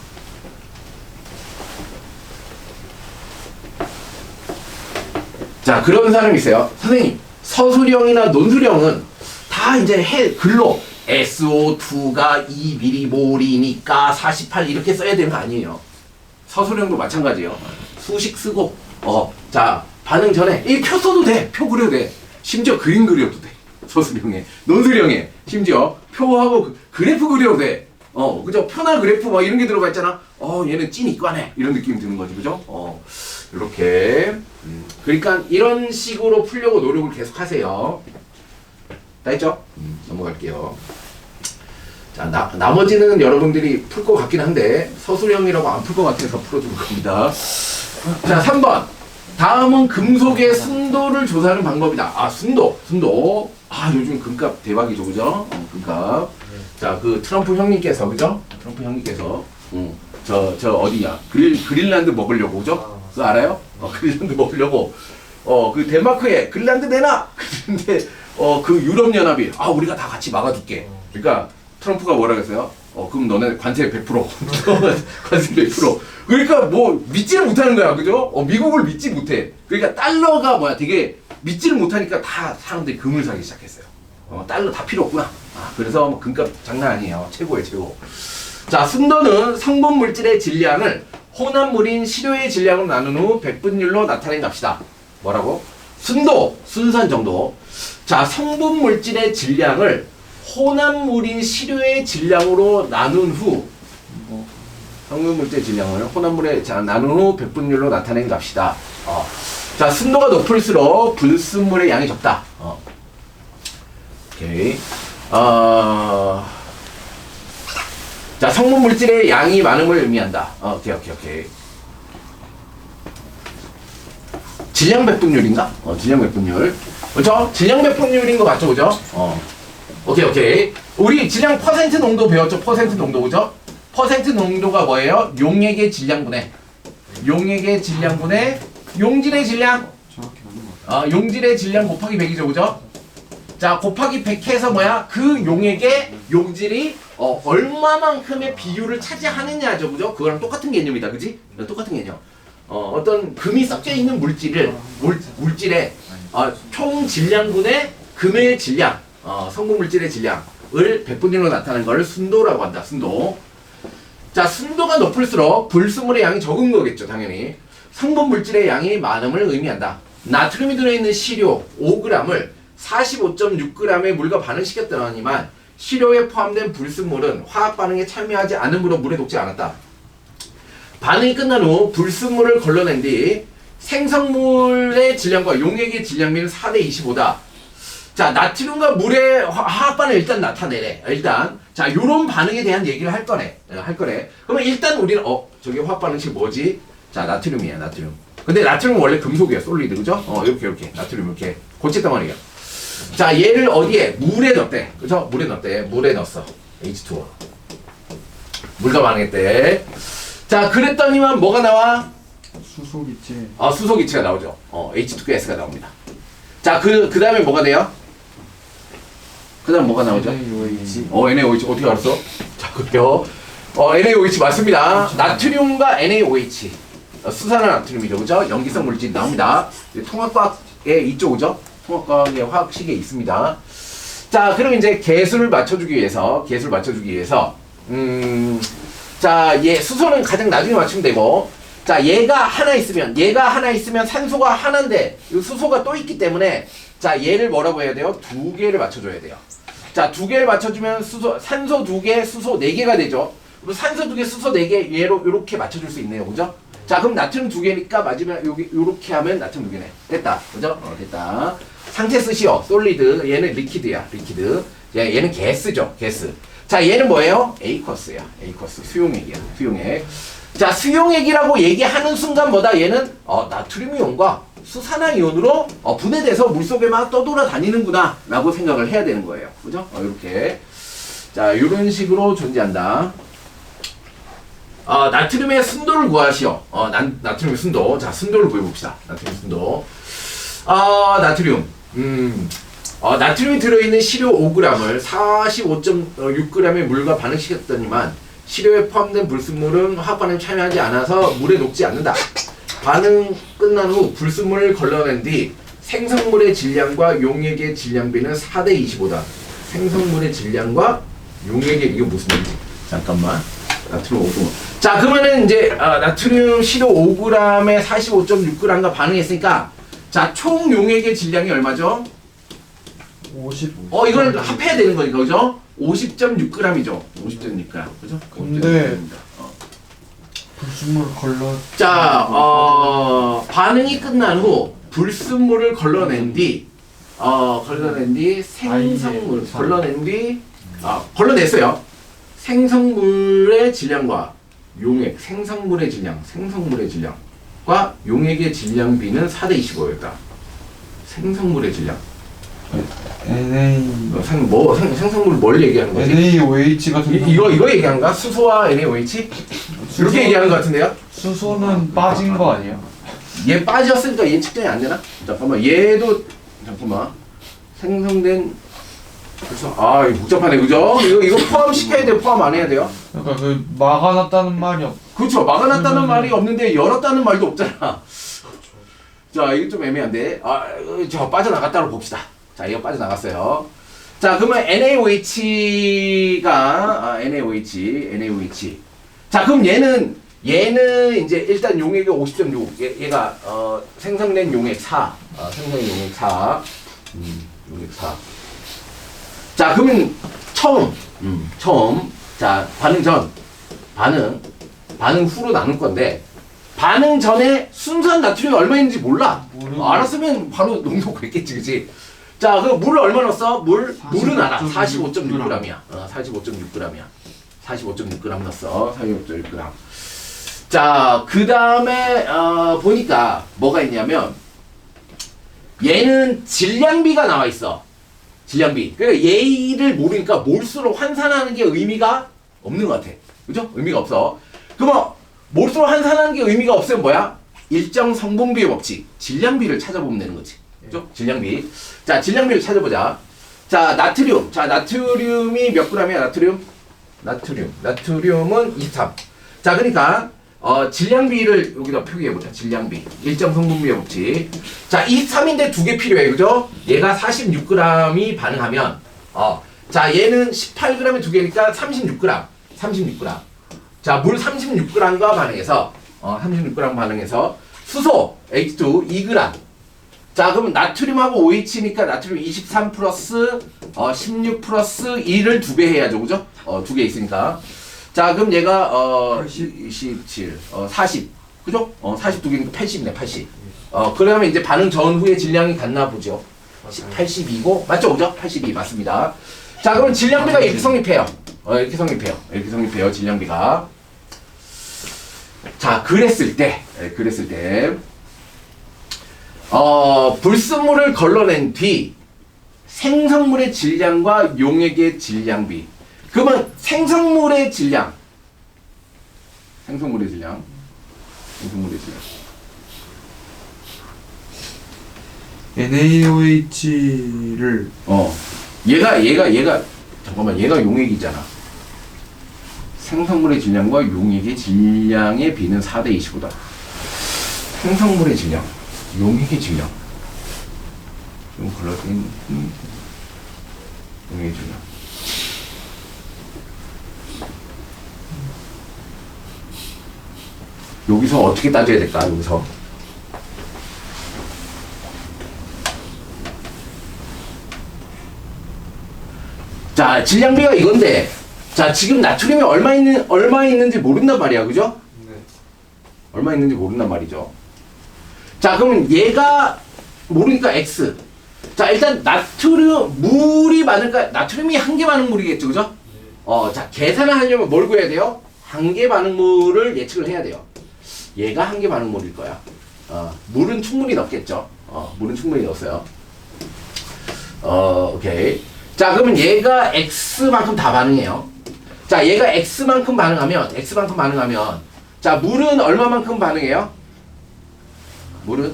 자, 그런 사람이 있어요. 선생님, 서술형이나 논술형은 다 이제 글로 SO2가 2mm몰이니까 48 이렇게 써야 되는 거 아니에요. 서술형도 마찬가지예요. 수식 쓰고 자, 반응 전에 이 표 써도 돼. 표 그려도 돼. 심지어 그림 그려도 돼. 서술형에, 논술형에 심지어 표하고 그래프 그려도 돼. 그죠? 표나 그래프 막 이런 게 들어가 있잖아. 얘는 찐 이과네. 이런 느낌이 드는 거지, 그죠? 이렇게. 그러니까 이런 식으로 풀려고 노력을 계속 하세요. 다 했죠? 넘어갈게요. 자, 나머지는 여러분들이 풀 것 같긴 한데 서술형이라고 안 풀 것 같아서 풀어줄 겁니다. 자, 3번. 다음은 금속의 순도를 조사하는 방법이다. 순도. 요즘 금값 대박이죠, 그죠? 금값. 자, 그 트럼프 형님께서, 그죠? 트럼프 형님께서, 저 어디야? 그린란드 먹으려고, 그죠? 그거 알아요? 그린란드 먹으려고, 그 덴마크에 그린란드 내놔! 근데, 그 유럽연합이, 우리가 다 같이 막아줄게. 그러니까, 트럼프가 뭐라 그랬어요? 그럼 너네 관세 100%. 관세 100%. 그러니까 뭐 믿지를 못하는 거야, 그죠? 미국을 믿지 못해. 그러니까 달러가 되게 믿지를 못하니까 다 사람들이 금을 사기 시작했어요. 달러 다 필요 없구나. 그래서 뭐 금값 장난 아니에요. 최고예요, 최고. 자, 순도는 성분 물질의 질량을 혼합물인 시료의 질량으로 나눈 후 백분율로 나타낸 값이다. 뭐라고? 순도, 순산 정도. 자, 성분 물질의 질량을 혼합물인 시료의 질량으로 나눈 후 성분 물질 질량을 혼합물에 나눈 후 백분율로 나타낸 값이다. 자, 순도가 높을수록 불순물의 양이 적다. 오케이. 자, 성분 물질의 양이 많음을 의미한다. 오케이. 질량 백분율인가? 질량 백분율. 그렇죠? 질량 백분율인 거 맞죠, 그죠? 오케이. 우리 질량 퍼센트 농도 배웠죠? 퍼센트 농도, 그죠? 퍼센트 농도가 뭐예요? 용액의 질량분의 용질의 질량. 정확히 맞는 것 용질의 질량 곱하기 100이죠, 그죠? 자, 곱하기 100 해서 뭐야? 그 용액의 용질이 얼마만큼의 비율을 차지하느냐죠, 그죠? 그거랑 똑같은 개념이다, 그지? 똑같은 개념. 어떤 금이 섞여 있는 물질의 총 질량분의 금의 질량, 성분 물질의 질량을 백분율로 나타내는 걸 순도라고 한다. 순도. 자, 순도가 높을수록 불순물의 양이 적은 거겠죠, 당연히. 성분 물질의 양이 많음을 의미한다. 나트륨이 들어있는 시료 5g을 45.6g의 물과 반응시켰더니만 시료에 포함된 불순물은 화학 반응에 참여하지 않으므로 물에 녹지 않았다. 반응이 끝난 후 불순물을 걸러낸 뒤 생성물의 질량과 용액의 질량비는 4대 25다. 자, 나트륨과 물의 화학 반응을 일단 나타내래. 일단. 자, 요런 반응에 대한 얘기를 할 거네. 그러면 일단 우리는, 저기 화학 반응식 뭐지? 자, 나트륨이야, 나트륨. 근데 나트륨은 원래 금속이야, 솔리드. 그죠? 이렇게. 나트륨 이렇게. 고체 덩어리야. 자, 얘를 어디에? 물에 넣었대. 그죠? 물에 넣었대. 물에 넣었어. H2O. 물과 반응했대. 자, 그랬더니만 뭐가 나와? 수소기체. 수소기체가 나오죠. H2가스가 나옵니다. 자, 그 다음에 뭐가 돼요? 그 다음 뭐가 나오죠? NaOH. NaOH 어떻게 알았어? 자, 그게요. NaOH 맞습니다. 나트륨과 NaOH. 수산화 나트륨이죠. 그죠? 염기성 물질이 나옵니다. 통합과학의 이쪽이죠? 통합과학의 화학식에 있습니다. 자, 그럼 이제 개수를 맞춰주기 위해서, 자, 수소는 가장 나중에 맞추면 되고, 자, 얘가 하나 있으면 산소가 하나인데, 이 수소가 또 있기 때문에, 자, 얘를 뭐라고 해야 돼요? 두 개를 맞춰줘야 돼요. 자, 두 개를 맞춰주면 산소 두 개, 수소 네 개가 되죠. 그리고 산소 두 개, 수소 네 개, 얘로, 요렇게 맞춰줄 수 있네요. 그죠? 자, 그럼 나트륨 두 개니까 맞으면 요렇게 하면 나트륨 두 개네. 됐다. 그죠? 됐다. 상태 쓰시오. 솔리드. 얘는 리퀴드야. 리퀴드. 얘는 가스죠. 가스. 자, 얘는 뭐예요? A커스야. A커스. 수용액이야. 수용액. 자, 수용액이라고 얘기하는 순간 뭐다? 얘는 나트륨 이온과 수산화 이온으로 분해돼서 물속에 막 떠돌아다니는구나 라고 생각을 해야 되는 거예요. 그죠? 이렇게. 자, 이런 식으로 존재한다. 나트륨의 순도를 구하시오. 나트륨의 순도. 자, 순도를 구해봅시다. 나트륨 순도. 나트륨. 나트륨이 들어있는 시료 5g을 45.6g의 물과 반응시켰더니만 시료에 포함된 불순물은 화학반응에 참여하지 않아서 물에 녹지 않는다. 반응 끝난 후 불순물을 걸러낸 뒤 생성물의 질량과 용액의 질량비는 4대 25다. 생성물의 질량과 용액의 이게 무슨 얘기지? 잠깐만. 나트륨 5g. 자, 그러면은 이제 나트륨 시료 5g에 45.6g과 반응했으니까 자, 총 용액의 질량이 얼마죠? 50. 이걸 합해야 되는 거니까, 그죠? 50.6g이죠. 50.6g. 그죠? 근데 불순물을 걸러. 자, 반응이 끝난 후 불순물을 걸러낸 뒤, 생성물, 걸러냈어요. 생성물의 질량과 용액, 생성물의 질량과 용액의 질량비는 4대 25였다. 생성물의 질량. 생성물 뭘 얘기하는 거지? NaOH 같은 이거 얘기하는 거야? 수소와 NaOH? 이렇게 얘기하는 것 같은데요? 수소는 빠진 거 아니에요? 얘 빠졌으니까 얘 측정이 안 되나? 잠깐만, 얘도 잠깐만 생성된 이거 복잡하네, 그죠? 이거 포함시켜야 돼요? 포함 안 해야 돼요? 그러니까 그 막아놨다는 말이 없. 그렇죠. 막아놨다는 말이 없는데 열었다는 말도 없잖아. 자, 이거 좀 애매한데. 저 빠져나갔다고 봅시다. 자, 이거 빠져나갔어요. 자, 그러면 NaOH가 NaOH. 자, 그럼 얘는 이제 일단 용액이 50.6. 얘가 생성된 용액 4. 생성된 용액 4. 용액 4. 자, 그러면 처음. 자, 반응 후로 나눌 건데, 반응 전에 순수한 나트륨이 얼마 있는지 몰라. 알았으면 바로 농도 구했겠지, 그치? 자, 그럼 물을 얼마 넣었어? 물은 알아. 45.6g이야. 45.6g이야. 45.6g 넣었어. 45.6g. 자, 그 다음에, 보니까 뭐가 있냐면, 얘는 질량비가 나와 있어. 질량비. 그러니까 얘를 모르니까 몰수로 환산하는 게 의미가 없는 것 같아. 그죠? 의미가 없어. 그러면 몰수로 환산하는 게 의미가 없으면 뭐야? 일정 성분비의 법칙. 질량비를 찾아보면 되는 거지. 그죠? 질량비. 자, 질량비를 찾아보자. 자, 나트륨. 자, 나트륨이 몇 g이야, 나트륨은 23. 자, 그러니까 질량비를 여기다 표기해보자. 질량비. 일정 성분비의 법칙. 자, 23인데 두 개 필요해. 그죠? 얘가 46g이 반응하면, 자, 얘는 18g에 두 개니까 36g. 자, 물 36g과 반응해서, 36g 반응해서, 수소, H2, 2g. 자, 그러면 나트륨하고 OH니까 나트륨 23 플러스, 16 플러스 1을 두 배 해야죠. 그죠? 두 개 있으니까. 자, 그럼 얘가 27, 40, 그죠? 42개니까 80이네, 80. 그러면 이제 반응 전후의 질량이 같나 보죠. 맞아요. 82고 맞죠? 그죠? 82 맞습니다. 자, 그럼 질량비가 이렇게 성립해요. 이렇게 성립해요. 이렇게 성립해요. 질량비가. 자, 그랬을 때 불순물을 걸러낸 뒤 생성물의 질량과 용액의 질량비. 그러면 생성물의 질량. NaOH를 얘가 잠깐만, 얘가 용액이잖아. 생성물의 질량과 용액의 질량의 비는 4대 25다. 생성물의 질량, 용액의 질량. 좀 걸러진 용액의 질량. 여기서 어떻게 따져야 될까? 여기서. 자, 질량비가 이건데, 자, 지금 나트륨이 얼마 있는지 모른단 말이야, 그죠? 네. 얼마 있는지 모른단 말이죠. 자, 그러면 얘가 모르니까 X. 자, 일단 물이 많을까? 나트륨이 한 개 많은 물이겠죠, 그죠? 자, 계산을 하려면 뭘 구해야 돼요? 한 개 많은 물을 예측을 해야 돼요. 얘가 한 개 많은 물일 거야. 물은 충분히 넣겠죠. 물은 충분히 넣었어요. 오케이. 자, 그러면 얘가 X만큼 다 반응해요. 자, 얘가 X만큼 반응하면, 자, 물은 얼마만큼 반응해요? 물은?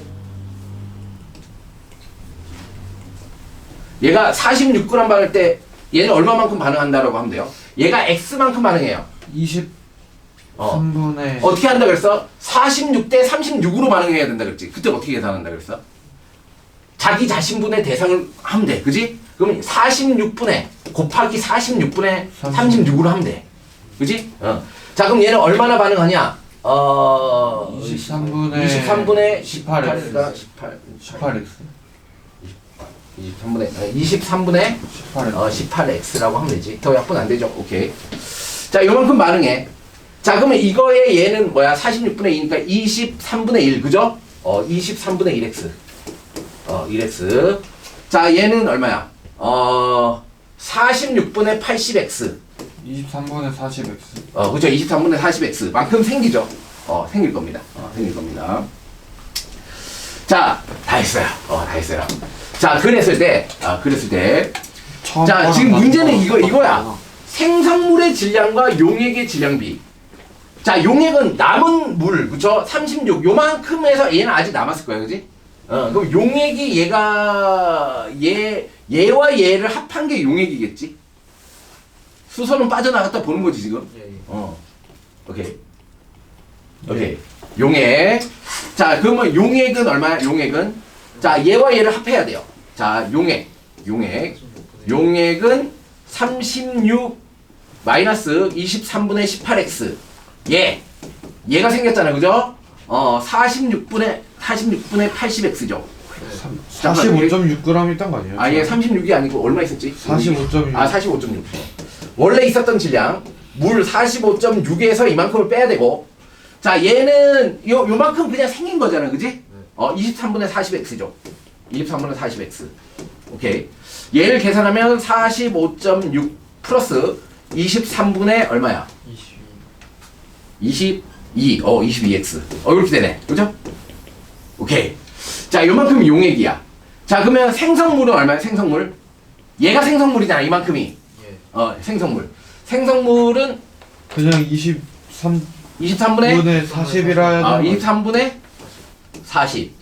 얘가 46g 반응할 때, 얘는 얼마만큼 반응한다라고 하면 돼요? 얘가 X만큼 반응해요. 23분의 어떻게 한다 그랬어? 46대 36으로 반응해야 된다 그랬지. 그때 어떻게 계산한다 그랬어? 자기 자신분의 대상을 하면 돼. 그지? 그럼 46분의 곱하기 46분의 36으로 하면 돼. 그지? 자, 그럼 얘는 얼마나 반응하냐? 23분의 18x 23분의 18x라고 하면 되지. 더 약분 안 되죠. 오케이. 자, 요만큼 반응해. 자, 그러면 이거에 얘는 뭐야? 46분의 2니까 23분의 1, 그죠? 23분의 1x. 1x. 자, 얘는 얼마야? 46분의 80x. 23분의 40x 그죠? 23분의 40x. 만큼 생기죠? 생길 겁니다. 생길 겁니다. 자, 다 했어요. 다 했어요. 자, 그랬을 때, 자, 지금 문제는 이거야. 생성물의 질량과 용액의 질량비. 자, 용액은 남은 물, 그쵸? 36, 요만큼 해서 얘는 아직 남았을 거야, 그지? 그럼 용액이 얘와 얘를 합한 게 용액이겠지? 수소는 빠져나갔다 보는 거지, 지금? 예. 오케이. 오케이. 용액. 자, 그러면 용액은 얼마야? 용액은? 자, 얘와 얘를 합해야 돼요. 자, 용액은 36 마이너스 23분의 18x. 얘가 생겼잖아, 그죠? 46분의 80x죠. 45.6g 있단 거 아니에요? 얘 36이 아니고 얼마 있었지? 45.6 45.6. 원래 있었던 질량 물 45.6에서 이만큼을 빼야 되고, 자, 얘는 요만큼 그냥 생긴 거잖아, 그지? 23분의 40x죠. 23분의 40x. 오케이. 얘를 계산하면 45.6 플러스 23분의 얼마야? 22. 22x. 이렇게 되네. 그죠? 오케이. 자, 요만큼이 용액이야. 자, 그러면 생성물은 얼마야? 생성물. 얘가 생성물이잖아, 이만큼이. 예. 생성물은 그냥 23분의 40이라 해야 되는 23분의 40.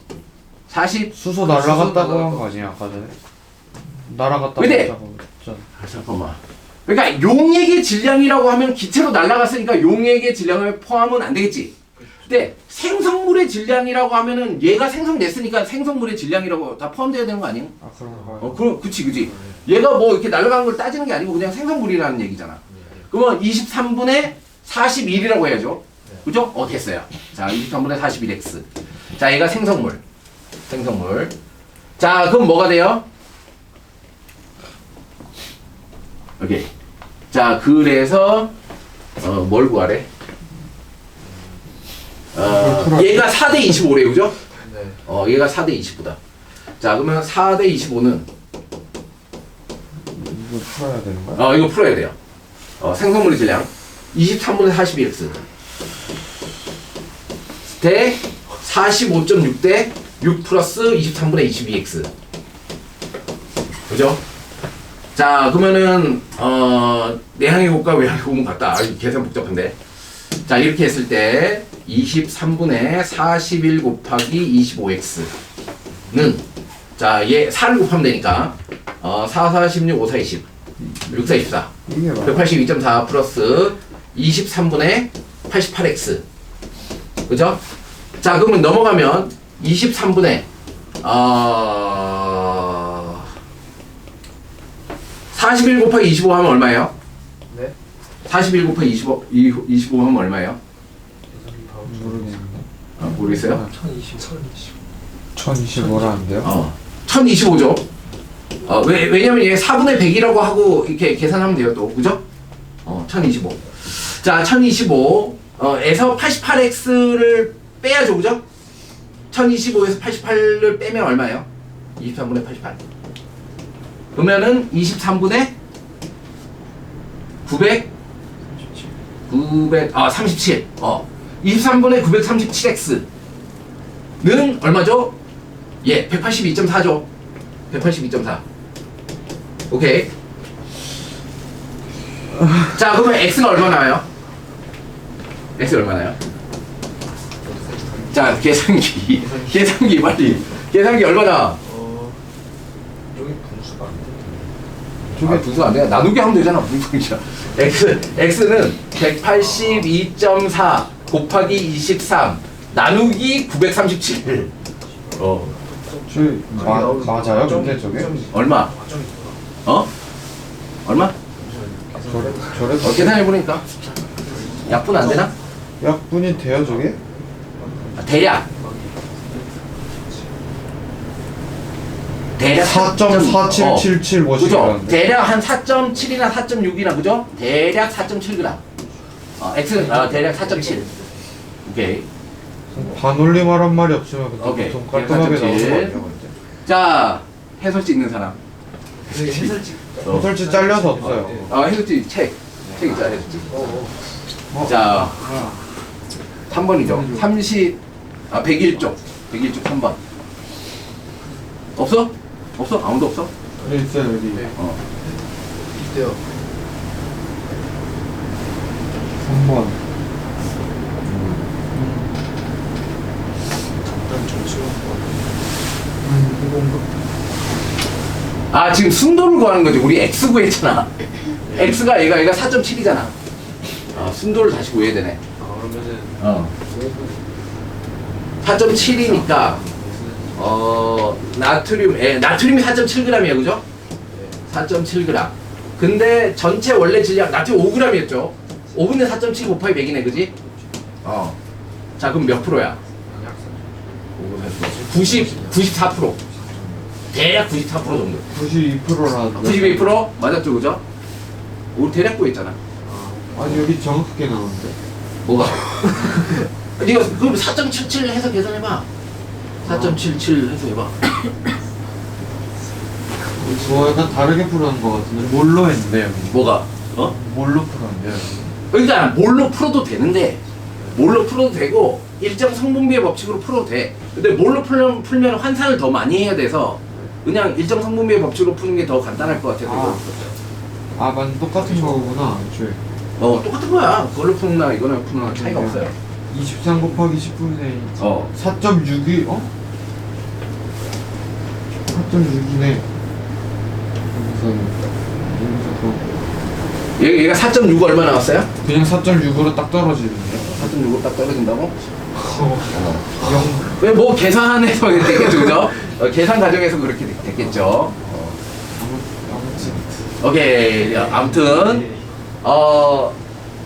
수소 날라갔다고 한 거 아니야, 아까 전에? 날아갔다고 근데- 했다고 했잖아. 잠깐만. 그러니까 용액의 질량이라고 하면 기체로 날아갔으니까 용액의 질량을 포함은 안 되겠지. 근데 생성물의 질량이라고 하면은 얘가 생성됐으니까 생성물의 질량이라고 다 포함되어야 되는 거 아니에요? 아, 그런가요? 그치. 얘가 뭐 이렇게 날아간 걸 따지는 게 아니고 그냥 생성물이라는 얘기잖아. 그러면 23분의 41이라고 해야죠. 그죠? 됐어요. 자, 23분의 41x. 자, 얘가 생성물. 자, 그럼 뭐가 돼요? 오케이. 자, 그래서 뭘 구하래? 얘가 4대 25래, 그죠? 네. 얘가 4대 25다. 자, 그러면 4대 25는 이거 풀어야 되는 거야? 이거 풀어야 돼요. 생성물리 질량 23분의 42x 대 45.6 대 6 플러스 23분의 22x. 그죠? 자, 그러면은 내항의 곱과 외항의 곱은 같다. 계산 복잡한데. 자, 이렇게 했을 때 23분의 41 곱하기 25x는 자, 얘 4를 곱하면 되니까 4, 4, 16, 5, 4, 20 6, 4, 24 이게 뭐야? 182.4 플러스 23분의 88x. 그죠? 자, 그러면 넘어가면 23분의 41 곱하기 25 하면 얼마예요? 네? 41 곱하기 25 하면 얼마예요? 모르겠는데. 모르겠어요? 1020 1025라는데요? 1025죠. 왜냐면 얘 4분의 100이라고 하고 이렇게 계산하면 돼요, 또. 그죠? 1025. 자, 1025에서 88x를 빼야죠, 그죠? 1025에서 88을 빼면 얼마예요? 23분의 88. 그러면은 23분의 37. 23분의 937x는 얼마죠? 예, 182.4죠. 182.4. 오케이. 자, 그러면 x가 얼마 나와요? x 얼마 나요? 자, 계산기 빨리. 계산기 얼마 나? 여기 분수가 안 돼. 저게 분수가 안 돼. 나누기 하면 되잖아. 무슨 분수야. x는 182.4 곱하기 23 나누기 937. 맞아요? 근데 저게? 얼마? 얼마? 저래? 계산해보니까 약분 안 되나? 약분이 돼요 저게? 대략 4.4777 그죠? 원씩이라는데. 대략 한 4.7이나 4.6이나 그죠? 대략 4.7g. x는 대략 4.7. 오케이. 반올림하란 말이 없으면 그때 오케이. 보통 깔끔하게 4.7. 나오는 거 아니야 근데? 자, 해설지 있는 사람. 해설지. 해설지 잘려서 없어요. 해설지 책 있잖아, 해설지. 자, 3번이죠. 101쪽 3번. 없어? 아무도 없어? 네 있어요 여기. 이때요. 3번. 잠깐 정치원 지금 순도를 구하는 거지. 우리 x 구했잖아. x가 얘가 4.7이잖아. 순도를 다시 구해야 되네. 그러면은 4.7이니까 나트륨이 4.7g이에요, 그죠? 4.7g. 근데 전체 원래 질량 나트륨 5g이었죠. 5분의 4.7 곱하기 100이네, 그지? 자, 그럼 몇 프로야? 94%. 대략 94% 정도. 92%라. 92% 맞았죠, 그죠? 우리 대략 구했잖아. 아니 여기 정확하게 나오는데. 뭐가? 네가 그럼 4.77 해서 계산해봐. 4.77 해서 해봐. 저 약간 다르게 풀어는 거 같은데 뭘로 했는데 여기? 뭐가? 뭘로 풀었는데요? 여기? 그러니까 뭘로 풀어도 되는데 뭘로 풀어도 되고 일정 성분비의 법칙으로 풀어도 돼. 근데 뭘로 풀면 환산을 더 많이 해야 돼서 그냥 일정 성분비의 법칙으로 푸는 게 더 간단할 것 같아서. 맞아 똑같은 거구나. 애초에. 똑같은 거야. 그걸로 푸는 나 이거랑 푸는 나 차이가 없어요. 23 곱하기 10분의 4.62 4.6이네. 얘가 4.6 얼마 나왔어요? 그냥 4.6으로 딱 떨어지는데. 4.6으로 딱 떨어진다고? 왜 뭐 계산해서 됐겠죠, 그죠? 계산 과정에서 그렇게 됐겠죠. 오케이. 아무튼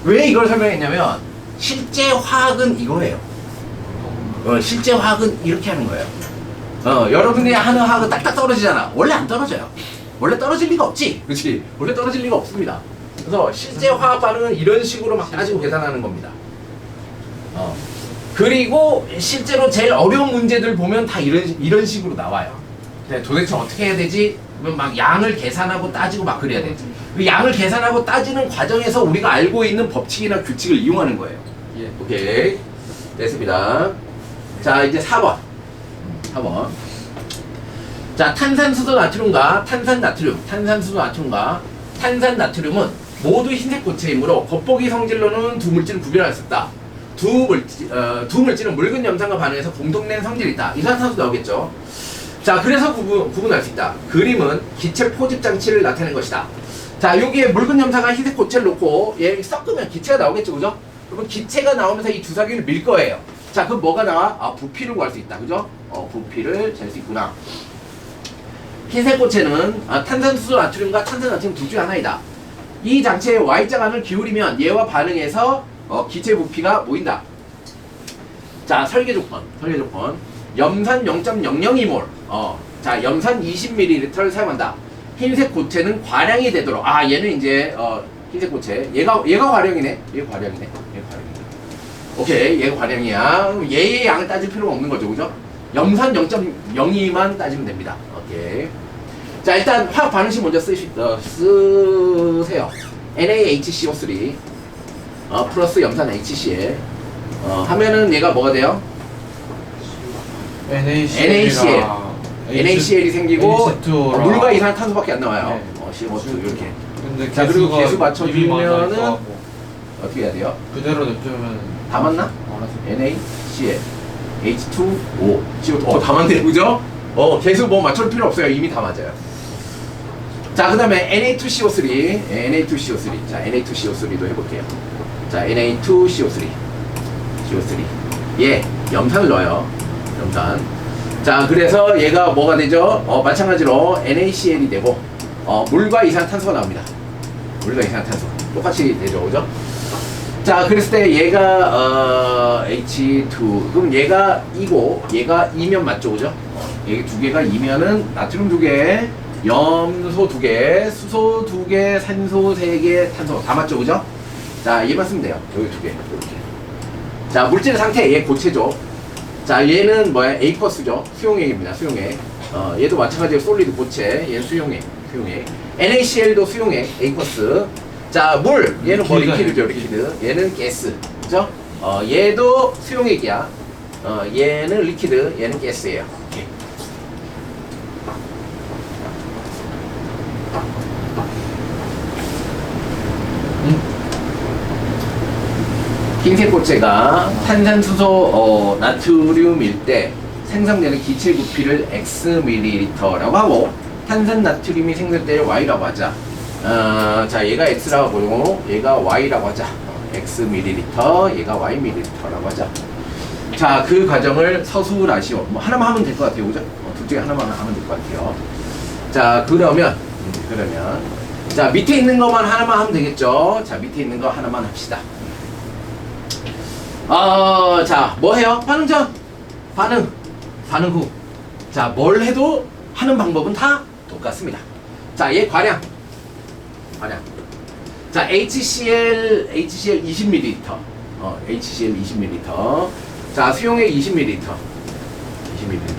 왜 이걸 설명했냐면 실제 화학은 이거예요. 실제 화학은 이렇게 하는 거예요. 여러분이 하는 화학은 딱딱 떨어지잖아. 원래 안 떨어져요. 원래 떨어질 리가 없지. 그렇지? 원래 떨어질 리가 없습니다. 그래서 실제 화학 반응은 이런 식으로 막 따지고 계산하는 겁니다. 그리고 실제로 제일 어려운 문제들 보면 다 이런 식으로 나와요. 네, 도대체 어떻게 해야 되지? 그러면 막 양을 계산하고 따지고 막 그래야 돼. 그 양을 계산하고 따지는 과정에서 우리가 알고 있는 법칙이나 규칙을 이용하는 거예요. 예. 오케이. 됐습니다. 자, 이제 4번. 4번. 자, 탄산수소 나트륨과 탄산수소 나트륨과 탄산나트륨은 모두 흰색 고체이므로 겉보기 성질로는 두 물질을 구별할 수 없다. 두 물질은 묽은 염산과 반응해서 공통된 성질이 있다. 이산화탄소 나오겠죠. 자, 그래서 구분할 수 있다. 그림은 기체 포집 장치를 나타내는 것이다. 자, 여기에 묽은 염산과 흰색 고체를 놓고 얘 섞으면 기체가 나오겠죠, 그죠? 그러면 기체가 나오면서 이 주사기를 밀 거예요. 자, 그럼 뭐가 나와? 아, 부피를 구할 수 있다, 그죠? 부피를 잴 수 있구나. 흰색 고체는 탄산수소 나트륨과 탄산나트륨 둘 중 하나이다. 이 장치의 Y자간을 기울이면 얘와 반응해서 기체 부피가 모인다. 자, 설계 조건. 염산 0.002몰. 자, 염산 20ml를 사용한다. 흰색 고체는 과량이 되도록. 아, 얘는 이제 흰색 고체. 얘가 과량이네. 얘가 과량이네. 오케이, 얘가 과량이야. 그럼 얘의 양을 따질 필요가 없는 거죠, 그죠? 염산 0.02만 따지면 됩니다. 오케이. 자, 일단 화학 반응식 먼저 쓰세요. NaHCO3 플러스 염산 HCl 하면은 얘가 뭐가 돼요? NaCl이 생기고 H2O 라. 물과 이산화탄소밖에 안 나와요. 네. CO2 이렇게. 근데 자, 그리고 개수가 개수 맞춰주면은 입이 많아서 어떻게 해야 돼요? 그대로 냅두면 다 맞나? 알아서. NaCl H2O CO2 다 맞네요, 그죠? 개수 뭐 맞출 필요 없어요. 이미 다 맞아요. 자, 그 다음에 Na2CO3 자, Na2CO3도 해볼게요. 자, Na2CO3 예, 염산을 넣어요. 염산. 자, 그래서 얘가 뭐가 되죠? 마찬가지로 NaCl이 되고 물과 이산화탄소가 나옵니다. 물과 이산화탄소 똑같이 되죠, 그죠? 자, 그랬을 때 얘가 H2 그럼 얘가 2고 얘가 2면 맞죠, 그죠? 얘 두 개가 2면은 나트륨 2개, 염소 2개, 수소 2개, 산소 3개, 탄소 다 맞죠, 그죠? 자, 얘만 쓰면 돼요. 여기 2개 이렇게. 자, 물질 상태 얘 고체죠. 자, 얘는 뭐야? 에이커스죠. 수용액입니다. 수용액. 얘도 마찬가지로 솔리드 고체. 얘는 수용액. NaCl도 수용액. 에이커스. 자, 물. 얘는 뭐 리퀴드죠, 리퀴드. 얘는 가스. 그죠? 얘도 수용액이야. 얘는 리퀴드. 얘는 가스예요. 오케이. 흰색 고체가 탄산수소 나트륨일 때 생성되는 기체 부피를 Xml라고 하고 탄산 나트륨이 생성될 때 Y라고 하자. 자, 얘가 X라고 보고 얘가 Y라고 하자. Xml, 얘가 Yml라고 하자. 자, 그 과정을 서술하시오. 뭐 하나만 하면 될 것 같아요, 그죠? 둘 중에 하나만 하면 될 것 같아요. 자, 그러면 자, 밑에 있는 것만 하나만 하면 되겠죠? 자, 밑에 있는 거 하나만 합시다. 자, 뭐 해요? 반응 전, 반응 후. 자, 뭘 해도 하는 방법은 다 똑같습니다. 자, 얘 과량. 자, HCl 20ml. HCl 20ml. 자, 수용액 20ml. 20ml.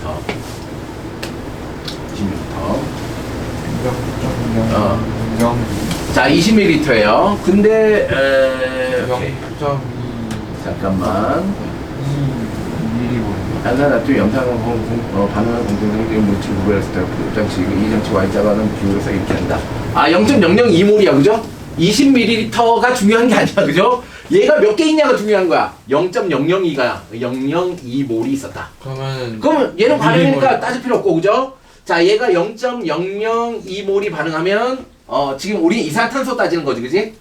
자, 20ml예요. 근데 오케이. 잠깐만. 탄산나트륨 염산을 반응하는 공동성질 물질 구별했을 때 장치 이 장치 Y자가는 비율에서 이렇게 한다. 0.002몰이야, 그죠? 20ml가 중요한 게 아니야, 그죠? 얘가 몇 개 있냐가 중요한 거야. 0.002가 002몰이 있었다. 그러면 얘는 반응이니까 따질 필요 없고, 그죠? 자, 얘가 0.002몰이 반응하면 지금 우리 이산화탄소 따지는 거지, 그지?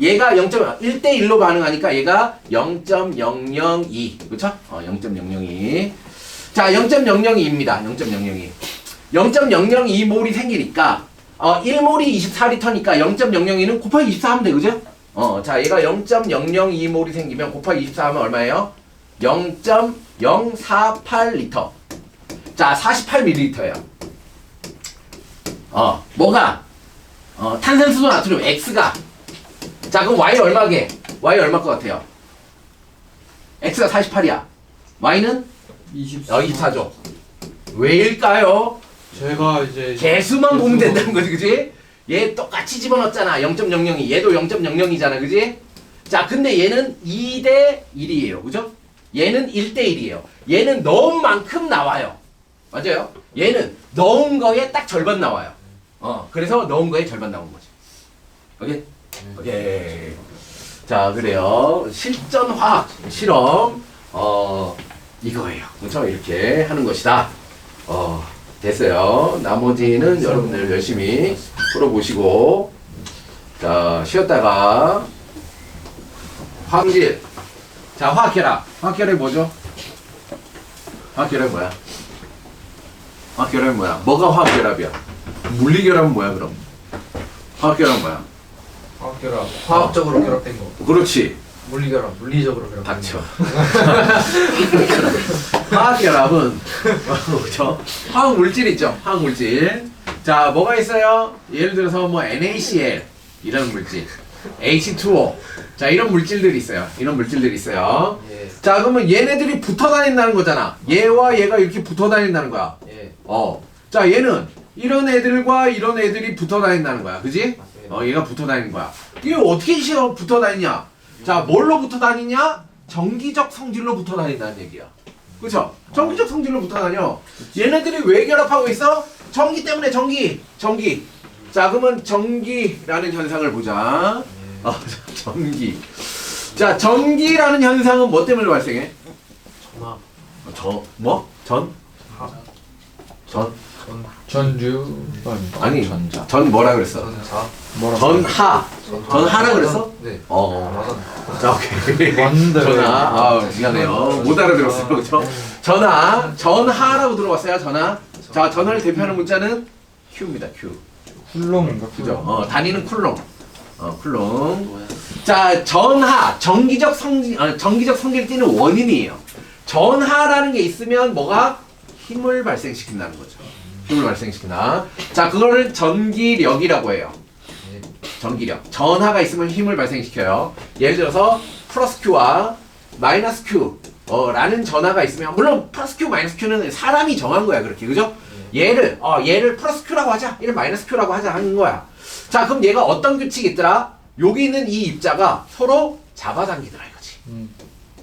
얘가 1대1로 반응하니까 얘가 0.002. 그쵸? 0.002. 자, 0.002입니다. 0.002. 0.002몰이 생기니까, 1몰이 24리터니까 0.002는 곱하기 24 하면 돼, 그죠? 자, 얘가 0.002몰이 생기면 곱하기 24 하면 얼마예요? 0.048리터. 자, 48ml예요. 뭐가? 탄산수소 나트륨 X가. 자, 그럼 Y 얼마게? Y 얼마 것 같아요? X가 48이야. Y는? 24죠. 왜일까요? 제가 이제 개수만 보면 된다는 거지, 그지? 얘 똑같이 집어넣었잖아. 0.00이. 얘도 0.00이잖아, 그지? 자, 근데 얘는 2대 1이에요, 그죠? 얘는 1대 1이에요. 얘는 넣은 만큼 나와요. 맞아요? 얘는 넣은 거에 딱 절반 나와요. 그래서 넣은 거에 절반 나온 거지. 오케이? 오케이. 자, 그래요. 실전 화학 실험, 이거예요. 그렇죠? 이렇게 하는 것이다. 됐어요. 나머지는 여러분들 열심히 풀어보시고, 자, 쉬었다가, 화학질. 자, 화학결합. 화학결합이 뭐죠? 화학결합이 뭐야? 화학결합이 뭐야? 뭐가 화학결합이야? 물리결합은 뭐야, 그럼? 화학결합은 뭐야? 화학결합 화학적으로 결합된 거. 그렇지. 물리결합 물리적으로 결합된 닥쳐. 거. 화학결합은 그렇죠? 화학 물질 있죠? 화학 물질. 자, 뭐가 있어요? 예를 들어서 뭐 NaCl 이런 물질, H2O. 자, 이런 물질들이 있어요. 이런 물질들이 있어요. 예. 자, 그러면 얘네들이 붙어 다닌다는 거잖아. 얘와 얘가 이렇게 붙어 다닌다는 거야. 예. 자, 얘는 이런 애들과 이런 애들이 붙어 다닌다는 거야. 그지? 맞습니다. 얘가 붙어 다니는 거야. 이게 어떻게 붙어 다니냐? 자, 뭘로 붙어 다니냐? 정기적 성질로 붙어 다닌다는 얘기야. 그쵸? 정기적 성질로 붙어 다녀. 얘네들이 왜 결합하고 있어? 전기 때문에 전기. 자, 그러면 전기라는 현상을 보자. 전기. 자, 전기라는 현상은 뭐 때문에 발생해? 전화 뭐? 전? 전류 아니, 전자 전 뭐라 그랬어? 전사 전하. 전하라 그랬어? 네. 자, 오케이. 맞는데 왜? 전하. 미안해요. 못 알아들었어요. 그죠? 전하라고 들어봤어요. 전하. 자, 전하를 대표하는 문자는 Q입니다. Q. 훌렁인가? 그죠? 단위는 쿨롱. 쿨롱. 자, 전하. 정기적 성질을 띠는 원인이에요. 전하라는 게 있으면 뭐가? 힘을 발생시킨다는 거죠. 힘을 발생시킨다. 자, 그거를 전기력이라고 해요. 전기력. 전하가 있으면 힘을 발생시켜요. 예를 들어서 플러스 Q와 마이너스 Q 라는 전하가 있으면, 물론 플러스 Q, 마이너스 Q는 사람이 정한 거야. 그렇게. 그죠? 얘를 플러스 Q라고 하자. 얘를 마이너스 Q라고 하자 하는 거야. 자, 그럼 얘가 어떤 규칙이 있더라? 여기 있는 이 입자가 서로 잡아당기더라 이거지.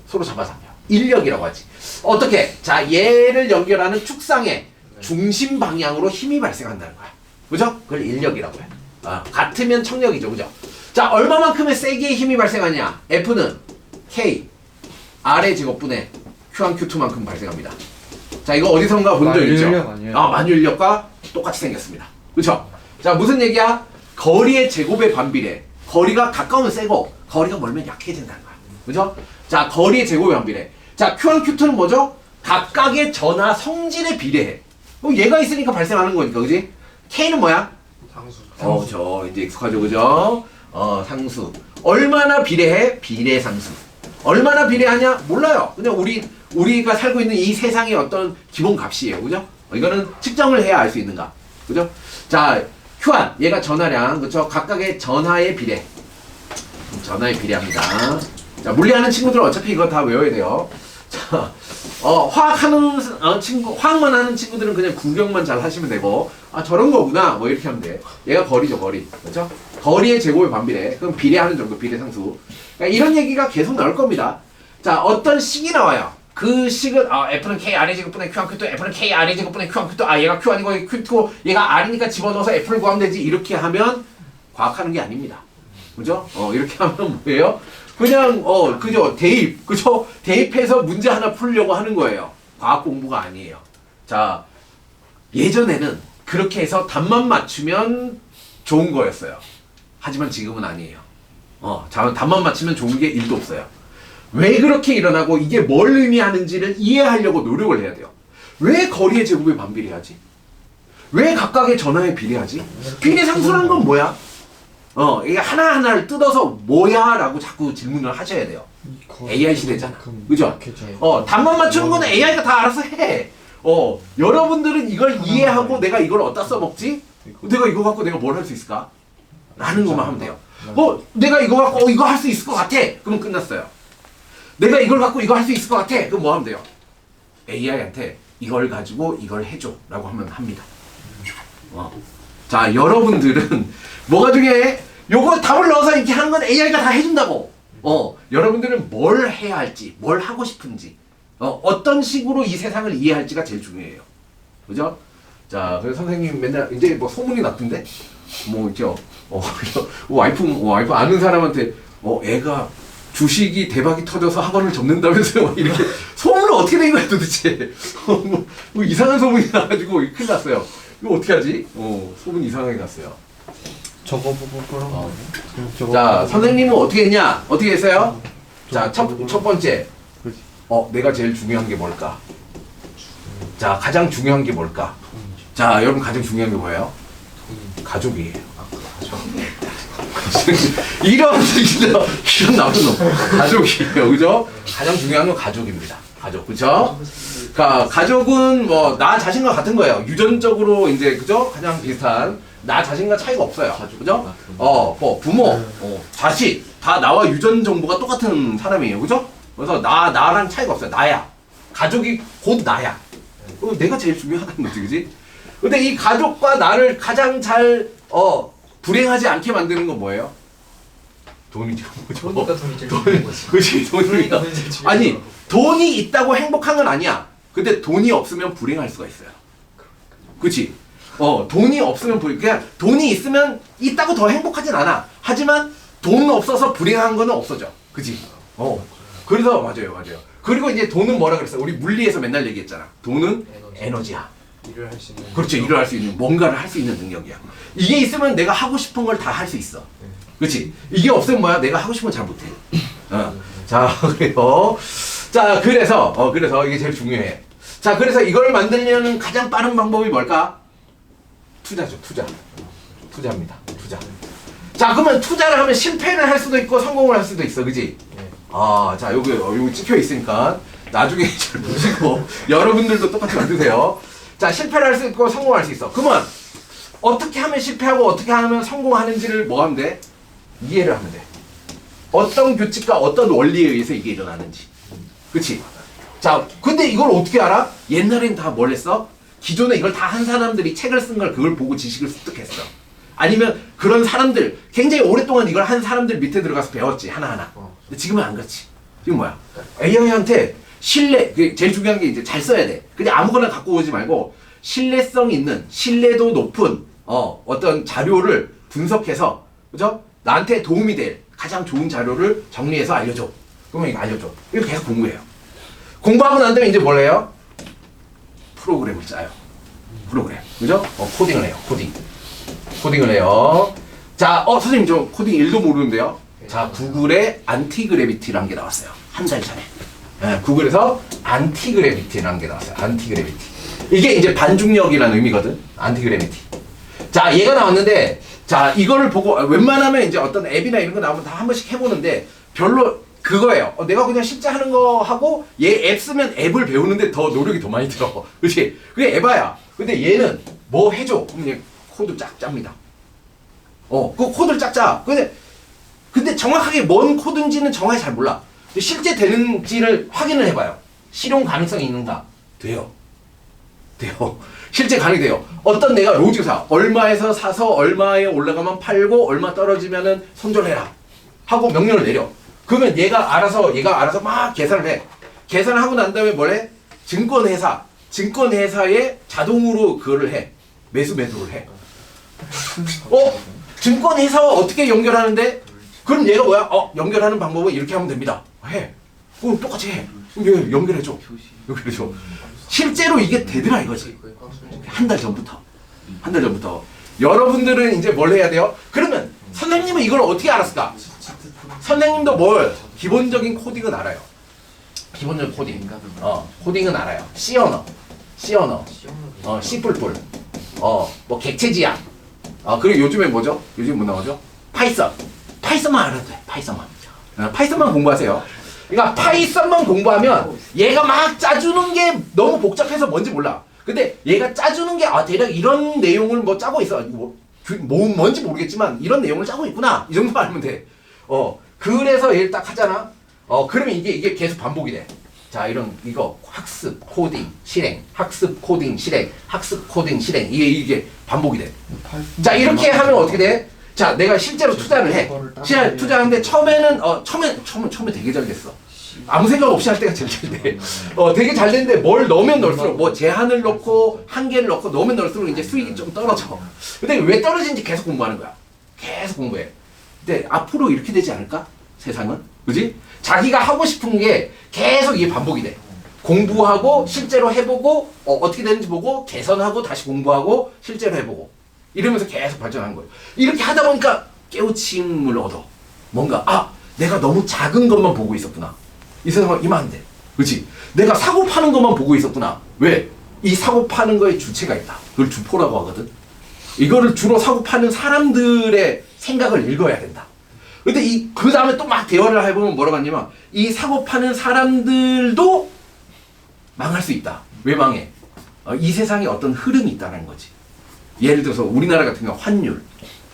서로 잡아당겨. 인력이라고 하지. 어떻게? 자, 얘를 연결하는 축상의 중심 방향으로 힘이 발생한다는 거야. 그죠? 그걸 인력이라고 해. 같으면 청력이죠. 그죠? 자, 얼마만큼의 세기의 힘이 발생하냐? F는 K R의 제곱분의 Q1, Q2만큼 발생합니다. 자, 이거 어디선가 본 적 있죠? 만유인력 아니에요? 만유인력과 똑같이 생겼습니다. 그쵸? 자, 무슨 얘기야? 거리의 제곱에 반비례. 거리가 가까우면 세고 거리가 멀면 약해진다는 거야. 그죠? 자, 거리의 제곱에 반비례. 자, Q1, Q2는 뭐죠? 각각의 전하 성질에 비례해. 얘가 있으니까 발생하는 거니까, 그지? K는 뭐야? 상수 저 이제 익숙하죠, 그죠? 상수. 얼마나 비례해? 비례상수. 얼마나 비례하냐? 몰라요. 그냥 우리가 살고 있는 이 세상의 어떤 기본 값이에요, 그죠? 이거는 측정을 해야 알 수 있는가, 그죠? 자, Q1, 얘가 전하량, 그쵸? 각각의 전하의 비례. 전하의 비례합니다. 자, 물리하는 친구들은 어차피 이거 다 외워야 돼요. 자, 화학하는 화학만 하는 친구들은 그냥 구경만 잘 하시면 되고, 저런 거구나, 뭐 이렇게 하면 돼. 얘가 거리죠, 거리. 그렇죠? 거리의 제곱에 반비례. 그럼 비례하는 정도, 비례상수. 그러니까 이런 얘기가 계속 나올 겁니다. 자, 어떤 식이 나와요. 그 식은 F는 K R의 제곱분의 Q1, Q2, F는 K R의 제곱분의 Q1, Q2. 얘가 Q 아니고 Q2고 얘가 R이니까 집어넣어서 F를 구하면 되지. 이렇게 하면 과학하는 게 아닙니다. 그죠? 이렇게 하면 뭐예요? 그냥 그죠? 대입, 그죠? 대입해서 문제 하나 풀려고 하는 거예요. 과학 공부가 아니에요. 자, 예전에는 그렇게 해서 답만 맞추면 좋은 거였어요. 하지만 지금은 아니에요. 답만 맞추면 좋은 게 1도 없어요. 왜 그렇게 일어나고 이게 뭘 의미하는지를 이해하려고 노력을 해야 돼요. 왜 거리의 제곱에 반비례하지? 왜 각각의 전하에 비례하지? 비례상수라는 건 뭐야? 이게 하나하나를 뜯어서 뭐야? 라고 자꾸 질문을 하셔야 돼요. AI 시대잖아. 그죠? 답만 맞추는 거는 AI가 다 알아서 해. 여러분들은 이걸 이해하고 내가 이걸 어디다 써먹지? 내가 이거 갖고 내가 뭘 할 수 있을까? 라는 것만 하면 돼요. 내가 이거 갖고 이거 할 수 있을 것 같아. 그러면 끝났어요. 내가 이걸 갖고 이거 할 수 있을 것 같아. 그럼 뭐 하면 돼요? AI한테 이걸 가지고 이걸 해줘. 라고 하면 합니다. 자, 여러분들은 뭐가 중요해? 요거 답을 넣어서 이렇게 하는 건 AI가 다 해준다고. 여러분들은 뭘 해야 할지, 뭘 하고 싶은지, 어떤 식으로 이 세상을 이해할지가 제일 중요해요. 그죠? 자, 그래서 선생님 맨날 이제 뭐 소문이 났던데, 뭐 있죠. 와이프 아는 사람한테 애가 주식이 대박이 터져서 학원을 접는다면서요. 이렇게 소문은 어떻게 된 거야 도대체? 뭐 이상한 소문이 나가지고 큰일 났어요. 이거 어떻게 하지? 소문 이상하게 났어요. 저거 보고 그런 거. 자, 선생님은 어떻게 했냐? 어떻게 했어요? 자, 첫 번째. 내가 제일 중요한 게 뭘까? 자, 가장 중요한 게 뭘까? 자, 여러분 가장 중요한 게 뭐예요? 가족이에요. 이런 나쁜 놈. 가족이에요. 그죠? 가장 중요한 건 가족입니다. 가족. 그죠? 그러니까 가족은 뭐 나 자신과 같은 거예요. 유전적으로 이제 그죠? 가장 비슷한 나 자신과 차이가 없어요. 그죠? 뭐 부모, 자식 다 나와 유전 정보가 똑같은 사람이에요. 그죠? 그래서 나랑 차이가 없어요. 나야. 가족이 곧 나야. 내가 제일 중요하다는 거지, 그지? 근데 이 가족과 나를 가장 잘 불행하지 않게 만드는 건 뭐예요? 돈이죠. 그러니까 돈이 제일 중요한 거지. 그렇지, 돈이니까. 그러니까 돈이 제일 중요한 아니, 거고. 돈이 있다고 행복한 건 아니야. 근데 돈이 없으면 불행할 수가 있어요. 그렇지? 돈이 없으면 그냥 돈이 있으면 있다고 더 행복하진 않아. 하지만 돈 없어서 불행한 거는 없어져. 그치? 그래서 맞아요. 그리고 이제 돈은 뭐라 그랬어? 우리 물리에서 맨날 얘기했잖아. 돈은 에너지야. 일을 할 수 있는. 그렇죠. 일을 할 수 있는, 뭔가를 할 수 있는 능력이야. 이게 있으면 내가 하고 싶은 걸 다 할 수 있어. 그렇지? 이게 없으면 뭐야? 내가 하고 싶은 걸 잘 못해. 자, 그래요. 자, 그래서 이게 제일 중요해. 자, 그래서 이걸 만들려는 가장 빠른 방법이 뭘까? 투자죠, 투자입니다. 투자. 자, 그러면 투자를 하면 실패를 할 수도 있고 성공을 할 수도 있어, 그지? 자, 여기 찍혀 있으니까 나중에 잘 보시고 여러분들도 똑같이 만드세요. 자, 실패를 할 수 있고 성공할 수 있어. 그러면 어떻게 하면 실패하고 어떻게 하면 성공하는지를 뭐 하면 돼? 이해를 하면 돼. 어떤 규칙과 어떤 원리에 의해서 이게 일어나는지. 그치? 자, 근데 이걸 어떻게 알아? 옛날엔 다 뭘 했어? 기존에 이걸 다 한 사람들이 책을 쓴 걸 그걸 보고 지식을 습득했어. 아니면 그런 사람들, 굉장히 오랫동안 이걸 한 사람들 밑에 들어가서 배웠지, 하나하나. 근데 지금은 안 그렇지. 지금 뭐야? AI한테 제일 중요한 게 이제 잘 써야 돼. 근데 아무거나 갖고 오지 말고 신뢰성 있는, 신뢰도 높은, 어떤 자료를 분석해서, 그죠? 나한테 도움이 될 가장 좋은 자료를 정리해서 알려줘. 그러면 이거 알려줘. 이거 계속 공부해요. 공부하고 난 다음에 이제 뭘 해요? 프로그램을 짜요. 프로그램. 그죠? 코딩을 해요. 코딩을 해요. 자, 선생님 저 코딩 1도 모르는데요. 자, 구글의 안티그래비티라는 게 나왔어요. 한 달 전에. 구글에서 안티그래비티라는 게 나왔어요. 안티그래비티. 이게 이제 반중력이라는 의미거든. 안티그래비티. 자, 얘가 나왔는데, 자, 이거를 보고 웬만하면 이제 어떤 앱이나 이런 거 나오면 다 한 번씩 해보는데 별로 그거예요. 내가 그냥 실제 하는 거 하고 얘 앱 쓰면 앱을 배우는데 더 노력이 더 많이 들어. 그렇지? 그게 에바야. 근데 얘는 뭐 해줘? 그럼 얘 코드 쫙 짭니다. 그 코드를 쫙 짜. 근데 정확하게 뭔 코드인지는 정확히 잘 몰라. 근데 실제 되는지를 확인을 해봐요. 실용 가능성이 있는가? 돼요. 실제 가능이 돼요. 어떤 내가 로즈사 얼마에서 사서 얼마에 올라가면 팔고 얼마 떨어지면은 손절해라 하고 명령을 내려. 그러면 얘가 알아서 막 계산을 해. 계산을 하고 난 다음에 뭘 해? 증권회사에 자동으로 그거를 해. 매수매도를 해. 증권회사와 어떻게 연결하는데? 그럼 얘가 뭐야? 연결하는 방법은 이렇게 하면 됩니다. 해. 그럼 똑같이 해. 그럼 얘 연결해줘. 실제로 이게 되더라 이거지. 한 달 전부터. 여러분들은 이제 뭘 해야 돼요? 그러면 선생님은 이걸 어떻게 알았을까? 선생님도 기본적인 코딩은 알아요. 기본적인 코딩. 코딩은 알아요. C 언어. C++. 뭐 객체지향. 그리고 요즘에 뭐죠? 요즘 뭐 나오죠? 파이썬만 알아도 돼. 파이썬만 공부하세요. 그러니까 파이썬만 공부하면 얘가 막 짜주는 게 너무 복잡해서 뭔지 몰라. 근데 얘가 짜주는 게 대략 이런 내용을 뭐 짜고 있어. 뭔지 모르겠지만 이런 내용을 짜고 있구나. 이 정도 알면 돼. 그래서 얘를 딱 하잖아. 그러면 이게 계속 반복이 돼. 자, 이거 학습, 코딩, 실행, 학습, 코딩, 실행, 학습, 코딩, 실행. 이게 반복이 돼. 자, 이렇게 하면 어떻게 돼? 자, 내가 실제로 투자를 해. 투자하는데 처음에 되게 잘 됐어. 아무 생각 없이 할 때가 제일 잘 돼. 되게 잘 됐는데 뭘 넣으면 넣을수록 뭐 제한을 넣고 한계를 넣고 넣으면 넣을수록 이제 수익이 좀 떨어져. 근데 왜 떨어지는지 계속 공부하는 거야. 계속 공부해. 근데 앞으로 이렇게 되지 않을까? 세상은? 그지? 자기가 하고 싶은 게 계속 이게 반복이 돼. 공부하고 실제로 해보고 어떻게 되는지 보고 개선하고 다시 공부하고 실제로 해보고 이러면서 계속 발전하는 거예요. 이렇게 하다 보니까 깨우침을 얻어. 뭔가 내가 너무 작은 것만 보고 있었구나. 이 세상은 이만 안 돼. 그렇지? 내가 사고 파는 것만 보고 있었구나. 왜? 이 사고 파는 거에 주체가 있다. 그걸 주포라고 하거든. 이거를 주로 사고 파는 사람들의 생각을 읽어야 된다. 근데 그 다음에 또 막 대화를 해보면 뭐라고 하냐면 이 사고 파는 사람들도 망할 수 있다. 왜 망해? 이 세상에 어떤 흐름이 있다는 거지. 예를 들어서 우리나라 같은 경우 환율,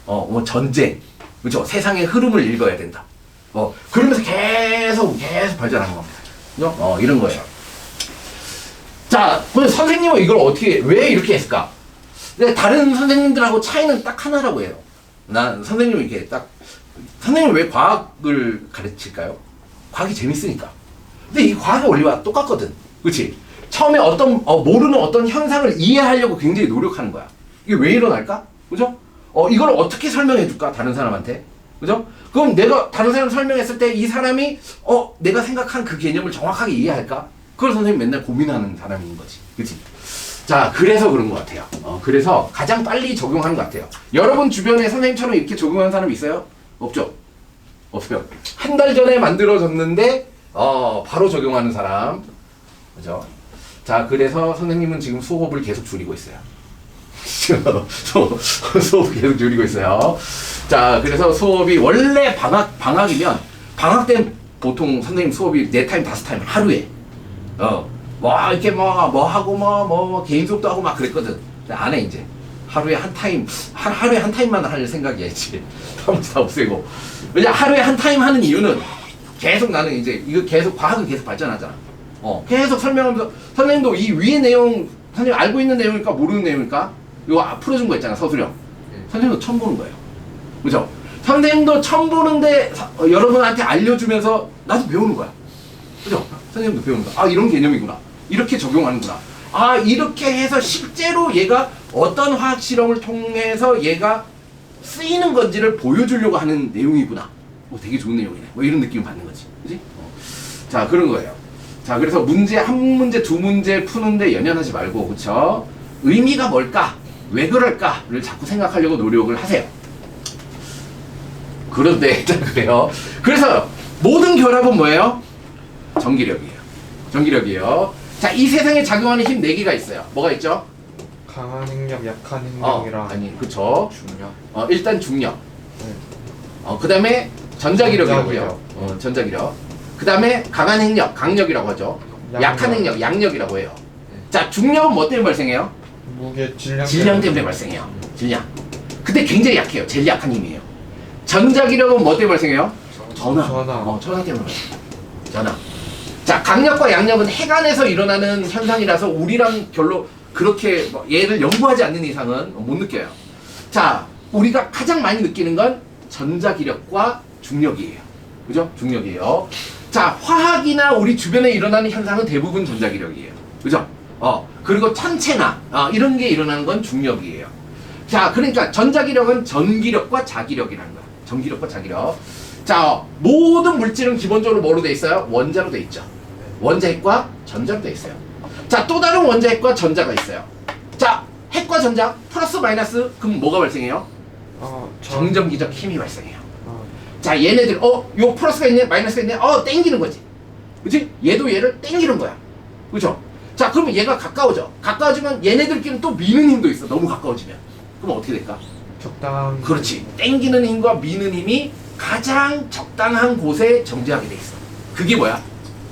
뭐 전쟁, 그렇죠? 세상의 흐름을 읽어야 된다. 그러면서 계속 발전하는 겁니다. 그죠? 이런 거예요. 자, 근데 선생님은 이걸 왜 이렇게 했을까? 근데 다른 선생님들하고 차이는 딱 하나라고 해요. 난 선생님은 선생님은 왜 과학을 가르칠까요? 과학이 재밌으니까. 근데 이 과학의 원리와 똑같거든. 그렇지? 처음에 모르는 어떤 현상을 이해하려고 굉장히 노력하는 거야. 이게 왜 일어날까? 그죠? 이걸 어떻게 설명해 줄까? 다른 사람한테. 그죠? 그럼 내가 다른 사람 설명했을 때 이 사람이 내가 생각한 그 개념을 정확하게 이해할까? 그걸 선생님이 맨날 고민하는 사람인 거지. 그치? 자, 그래서 그런 것 같아요. 그래서 가장 빨리 적용하는 것 같아요. 여러분 주변에 선생님처럼 이렇게 적용하는 사람 있어요? 없죠? 없어요. 한 달 전에 만들어졌는데 바로 적용하는 사람. 그죠? 자, 그래서 선생님은 지금 수업을 계속 줄이고 있어요. 수업을 계속 줄이고 있어요. 자, 그래서 수업이 원래 방학이면 방학 때 보통 선생님 수업이 4타임, 5타임 하루에 이렇게 뭐 하고 개인 수업도 하고 막 그랬거든. 근데 안 해 이제. 하루에 한 타임만 할 생각이야 이제. 나머지 다 없애고. 왜냐 하루에 한 타임 하는 이유는 계속 나는 이제 이거 계속 과학은 계속 발전하잖아. 계속 설명하면서 선생님도 이 위의 내용 선생님 알고 있는 내용일까 모르는 내용일까? 이거 풀어준 거 있잖아 서술형. 선생님도 처음 보는 거예요. 그죠? 선생님도 처음 보는데 여러분한테 알려주면서 나도 배우는 거야. 그죠? 선생님도 배우는 거야. 이런 개념이구나. 이렇게 적용하는구나. 이렇게 해서 실제로 얘가 어떤 화학 실험을 통해서 얘가 쓰이는 건지를 보여주려고 하는 내용이구나. 되게 좋은 내용이네. 이런 느낌을 받는 거지. 그지? 자, 그런 거예요. 자, 그래서 한 문제, 두 문제 푸는데 연연하지 말고, 그쵸? 의미가 뭘까? 왜 그럴까를 자꾸 생각하려고 노력을 하세요. 그런데, 자, 그래요. 그래서 모든 결합은 뭐예요? 전기력이에요. 자, 이 세상에 작용하는 힘 4개가 있어요. 뭐가 있죠? 강한 행력, 약한 행력이랑 그쵸. 중력. 일단 중력. 네. 그 다음에 전자기력이라고요. 전자기력. 그 다음에 강한 행력, 강력이라고 하죠. 약한 행력, 양력이라고 해요. 자, 중력은 뭐 때문에 발생해요? 무게, 질량 때문에 발생해요. 질량. 근데 굉장히 약해요. 제일 약한 힘이에요. 전자기력은 뭐 때문에 발생해요? 전하. 전하 때문에 발생해요. 전하. 자, 강력과 양력은 핵안에서 일어나는 현상이라서 우리랑 별로 그렇게 얘를 연구하지 않는 이상은 못 느껴요. 자, 우리가 가장 많이 느끼는 건 전자기력과 중력이에요. 그죠? 중력이에요. 자, 화학이나 우리 주변에 일어나는 현상은 대부분 전자기력이에요. 그죠? 그리고 천체나 이런 게 일어나는 건 중력이에요. 자, 그러니까 전자기력은 전기력과 자기력이라는 거야. 전기력과 자기력. 자, 모든 물질은 기본적으로 뭐로 돼 있어요? 원자로 돼 있죠. 원자핵과 전자로 돼 있어요. 자, 또 다른 원자핵과 전자가 있어요. 자, 핵과 전자 플러스 마이너스 그럼 뭐가 발생해요? 정전기적 힘이 발생해요. 자, 얘네들 요 플러스가 있네 마이너스가 있네 땡기는 거지. 그치? 얘도 얘를 땡기는 거야. 그죠? 자, 그러면 얘가 가까워지면 얘네들끼리는 또 미는 힘도 있어. 너무 가까워지면. 그럼 어떻게 될까? 적당한. 그렇지. 땡기는 힘과 미는 힘이 가장 적당한 곳에 정지하게 돼 있어. 그게 뭐야?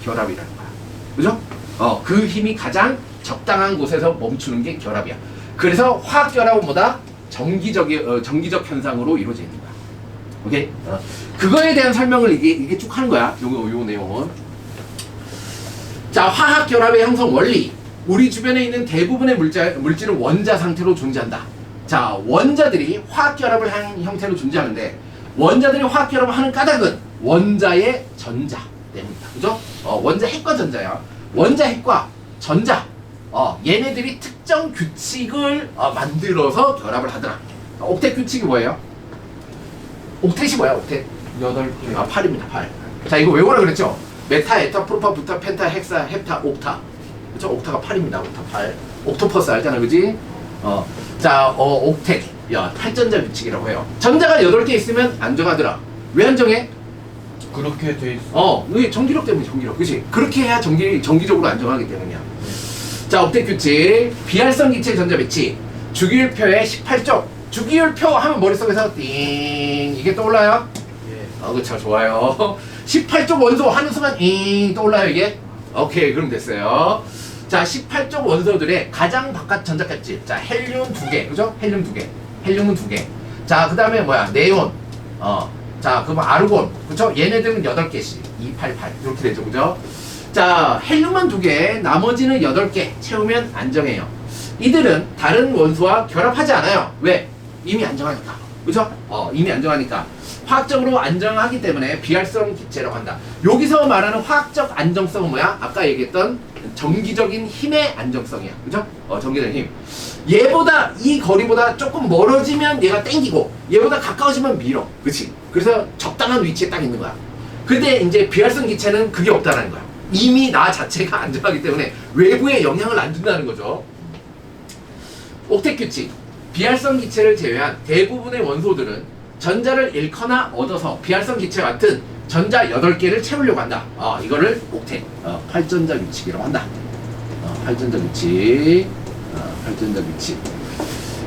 결합이라는 거야. 그죠? 그 힘이 가장 적당한 곳에서 멈추는 게 결합이야. 그래서 화학 결합은 뭐다? 정기적 현상으로 이루어져 있는 거야. 오케이? 그거에 대한 설명을 이게 쭉 하는 거야. 요 내용은. 자, 화학 결합의 형성 원리. 우리 주변에 있는 대부분의 물질은 원자 상태로 존재한다. 자, 원자들이 화학 결합을 한 형태로 존재하는데 원자들이 화학 결합을 하는 까닭은 원자의 전자 때문이다. 그죠? 원자 핵과 전자야. 원자 핵과 전자. 얘네들이 특정 규칙을 만들어서 결합을 하더라. 옥텟 규칙이 뭐예요? 옥텟이 뭐야, 옥텟? 8개. 8입니다, 8. 자, 이거 외우라 그랬죠? 메타, 에타, 프로파, 부타, 펜타, 헥사, 헵타, 옥타. 그쵸? 옥타가 8입니다, 옥타 8. 옥토퍼스 알잖아, 그지? 자, 옥텟. 야, 8전자 규칙이라고 해요. 전자가 8개 있으면 안정하더라. 왜 안정해? 그렇게 돼 있어. 왜 전기력 때문에 전기력. 그치? 그렇게 해야 정기적으로 안정하기 때문이야. 자, 옥텟 규칙. 비활성 기체 전자 배치. 주기율표의 18쪽. 주기율표 하면 머릿속에서 띵 이게 떠올라요? 예. 그쵸, 좋아요. 18쪽 원소 하는 순간 잉 떠올라요, 이게? 오케이, 그럼 됐어요. 자, 18쪽 원소들의 가장 바깥 전자값집. 자, 헬륨 2개, 그죠? 헬륨 2개. 헬륨은 2개. 자, 그 다음에 뭐야? 네온. 자, 그럼 아르곤. 그쵸? 얘네들은 8개씩. 288. 이렇게 되죠, 그죠? 자, 헬륨만 2개, 나머지는 8개 채우면 안정해요. 이들은 다른 원소와 결합하지 않아요. 왜? 이미 안정하니까. 그죠? 이미 안정하니까. 화학적으로 안정하기 때문에 비활성 기체라고 한다. 여기서 말하는 화학적 안정성은 뭐야? 아까 얘기했던 정기적인 힘의 안정성이야. 그죠? 정기적인 힘. 얘보다, 이 거리보다 조금 멀어지면 얘가 땡기고, 얘보다 가까워지면 밀어. 그치? 그래서 적당한 위치에 딱 있는 거야. 근데 이제 비활성 기체는 그게 없다는 거야. 이미 나 자체가 안정하기 때문에 외부에 영향을 안 준다는 거죠. 옥텟 규칙. 비활성 기체를 제외한 대부분의 원소들은 전자를 잃거나 얻어서 비활성 기체 같은 전자 8개를 채우려고 한다. 이거를 옥텟, 8전자 규칙이라고 한다. 8전자 규칙. 8전자 규칙.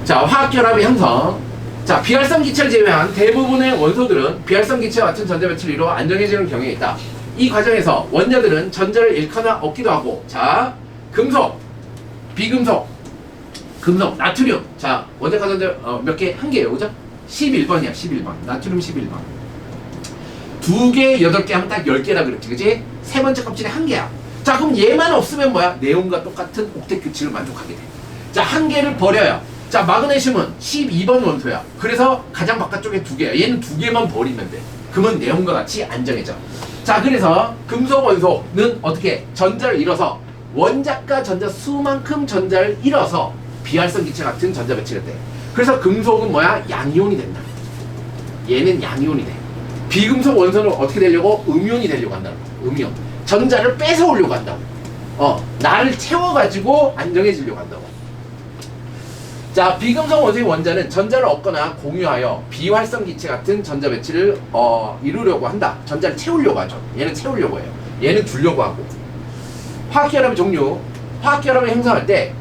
자, 화학 결합의 형성. 자, 비활성 기체를 제외한 대부분의 원소들은 비활성 기체와 같은 전자 배치를 이루어 안정해지는 경향이 있다. 이 과정에서 원자들은 전자를 잃거나 얻기도 하고, 자, 금속, 비금속, 금속, 나트륨. 자, 원자과 전자 몇 개? 한 개예요, 그죠? 11번이야, 11번. 나트륨 11번. 2개, 8개 하면 딱 10개라 그랬지, 그지? 세 번째 껍질에 1개야. 자, 그럼 얘만 없으면 뭐야? 네온과 똑같은 옥텟 규칙을 만족하게 돼. 자, 1개를 버려요. 자, 마그네슘은 12번 원소야. 그래서 가장 바깥쪽에 2개야. 얘는 2개만 버리면 돼. 그러면 네온과 같이 안정해져. 자, 그래서 금속 원소는 어떻게? 전자를 잃어서 원자과 전자 수만큼 전자를 잃어서 비활성 기체 같은 전자 배치가 돼. 그래서 금속은 뭐야? 양이온이 된다. 얘는 양이온이 돼. 비금속 원소는 어떻게 되려고? 음이온이 되려고 한다고. 음이온. 전자를 뺏어오려고 한다고. 나를 채워가지고 안정해지려고 한다고. 자, 비금속 원소의 원자는 전자를 얻거나 공유하여 비활성 기체 같은 전자 배치를 이루려고 한다. 전자를 채우려고 하죠. 얘는 채우려고 해요. 얘는 주려고 하고. 화학 결합의 종류. 화학 결합을 형성할 때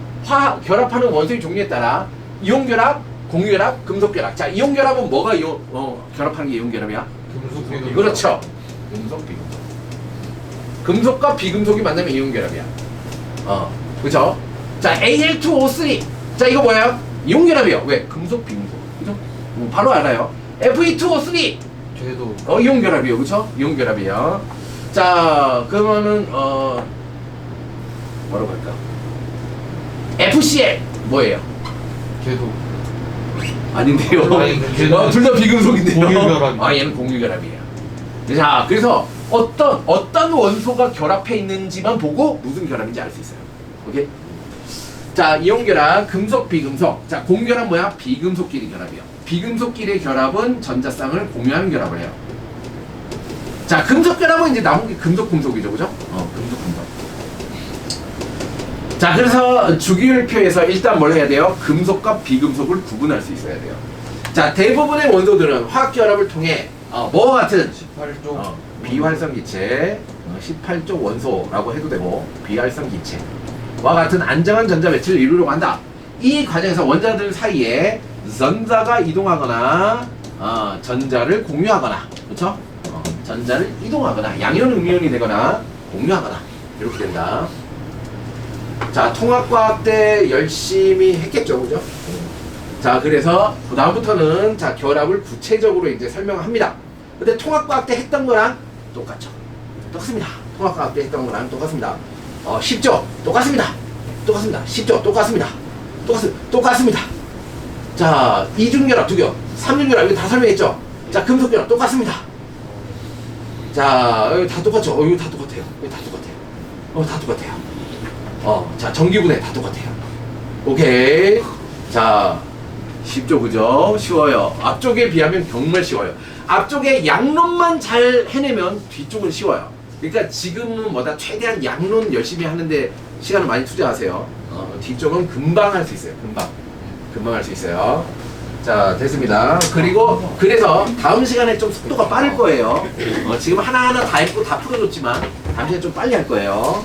결합하는 원소의 종류에 따라 이온 결합, 공유 결합, 금속 결합. 자, 이온 결합은 뭐가 결합하는 게 이온 결합이야? 금속 비금속. 그렇죠. 금속, 비금속. 금속과 비금속이 만나면 이온 결합이야. 그죠? 자, Al2O3. 자, 이거 뭐예요? 이온 결합이요. 왜? 금속, 비금속. 그죠? 바로 알아요. Fe2O3. 쟤도 이온 결합이요. 그죠? 이온 결합이요. 자, 그러면은 뭐라고 할까? FCl 뭐예요? 쟤도 아닌데요. 아니, 걔는 둘 다 비금속인데요. 공유결합이에요. 얘는 공유결합이에요. 자, 그래서 어떤 원소가 결합해 있는지만 보고 무슨 결합인지 알 수 있어요. 오케이? 자, 이온결합, 금속, 비금속. 자, 공유결합 뭐야? 비금속끼리 결합이요. 비금속끼리 결합은 전자쌍을 공유하는 결합을 해요. 자, 금속결합은 이제 남은 게 금속, 금속이죠, 그죠? 금속, 금속. 자, 그래서 주기율표에서 일단 뭘 해야 돼요? 금속과 비금속을 구분할 수 있어야 돼요. 자, 대부분의 원소들은 화학결합을 통해 뭐와 같은 18쪽 비활성 기체, 18쪽 원소라고 해도 되고 비활성 기체와 같은 안정한 전자 배치를 이루려고 한다. 이 과정에서 원자들 사이에 전자가 이동하거나 전자를 공유하거나, 그렇죠? 전자를 이동하거나 양이온, 음이온이 되거나 공유하거나 이렇게 된다. 자, 통합과학 때 열심히 했겠죠, 그죠? 자, 그래서 그 다음부터는 자, 결합을 구체적으로 이제 설명합니다. 근데 통합과학 때 했던 거랑 똑같죠. 똑같습니다. 통합과학 때 했던 거랑 똑같습니다. 쉽죠? 똑같습니다. 쉽죠? 똑같습니다. 똑같습니다. 자, 이중결합 두 겹, 삼중결합 이거 다 설명했죠? 자, 금속결합 똑같습니다. 자, 여기 다 똑같죠? 여기 다 똑같아요. 다 똑같아요. 자, 전기분해 다 똑같아요. 오케이. 자, 쉽죠, 그죠? 쉬워요. 앞쪽에 비하면 정말 쉬워요. 앞쪽에 양론만 잘 해내면 뒤쪽은 쉬워요. 그러니까 지금은 뭐다 최대한 양론 열심히 하는데 시간을 많이 투자하세요. 뒤쪽은 금방 할 수 있어요. 금방 할 수 있어요. 자, 됐습니다. 그리고 그래서 다음 시간에 좀 속도가 빠를 거예요. 지금 하나하나 다 했고 다 풀어줬지만 다음 시간에 좀 빨리 할 거예요.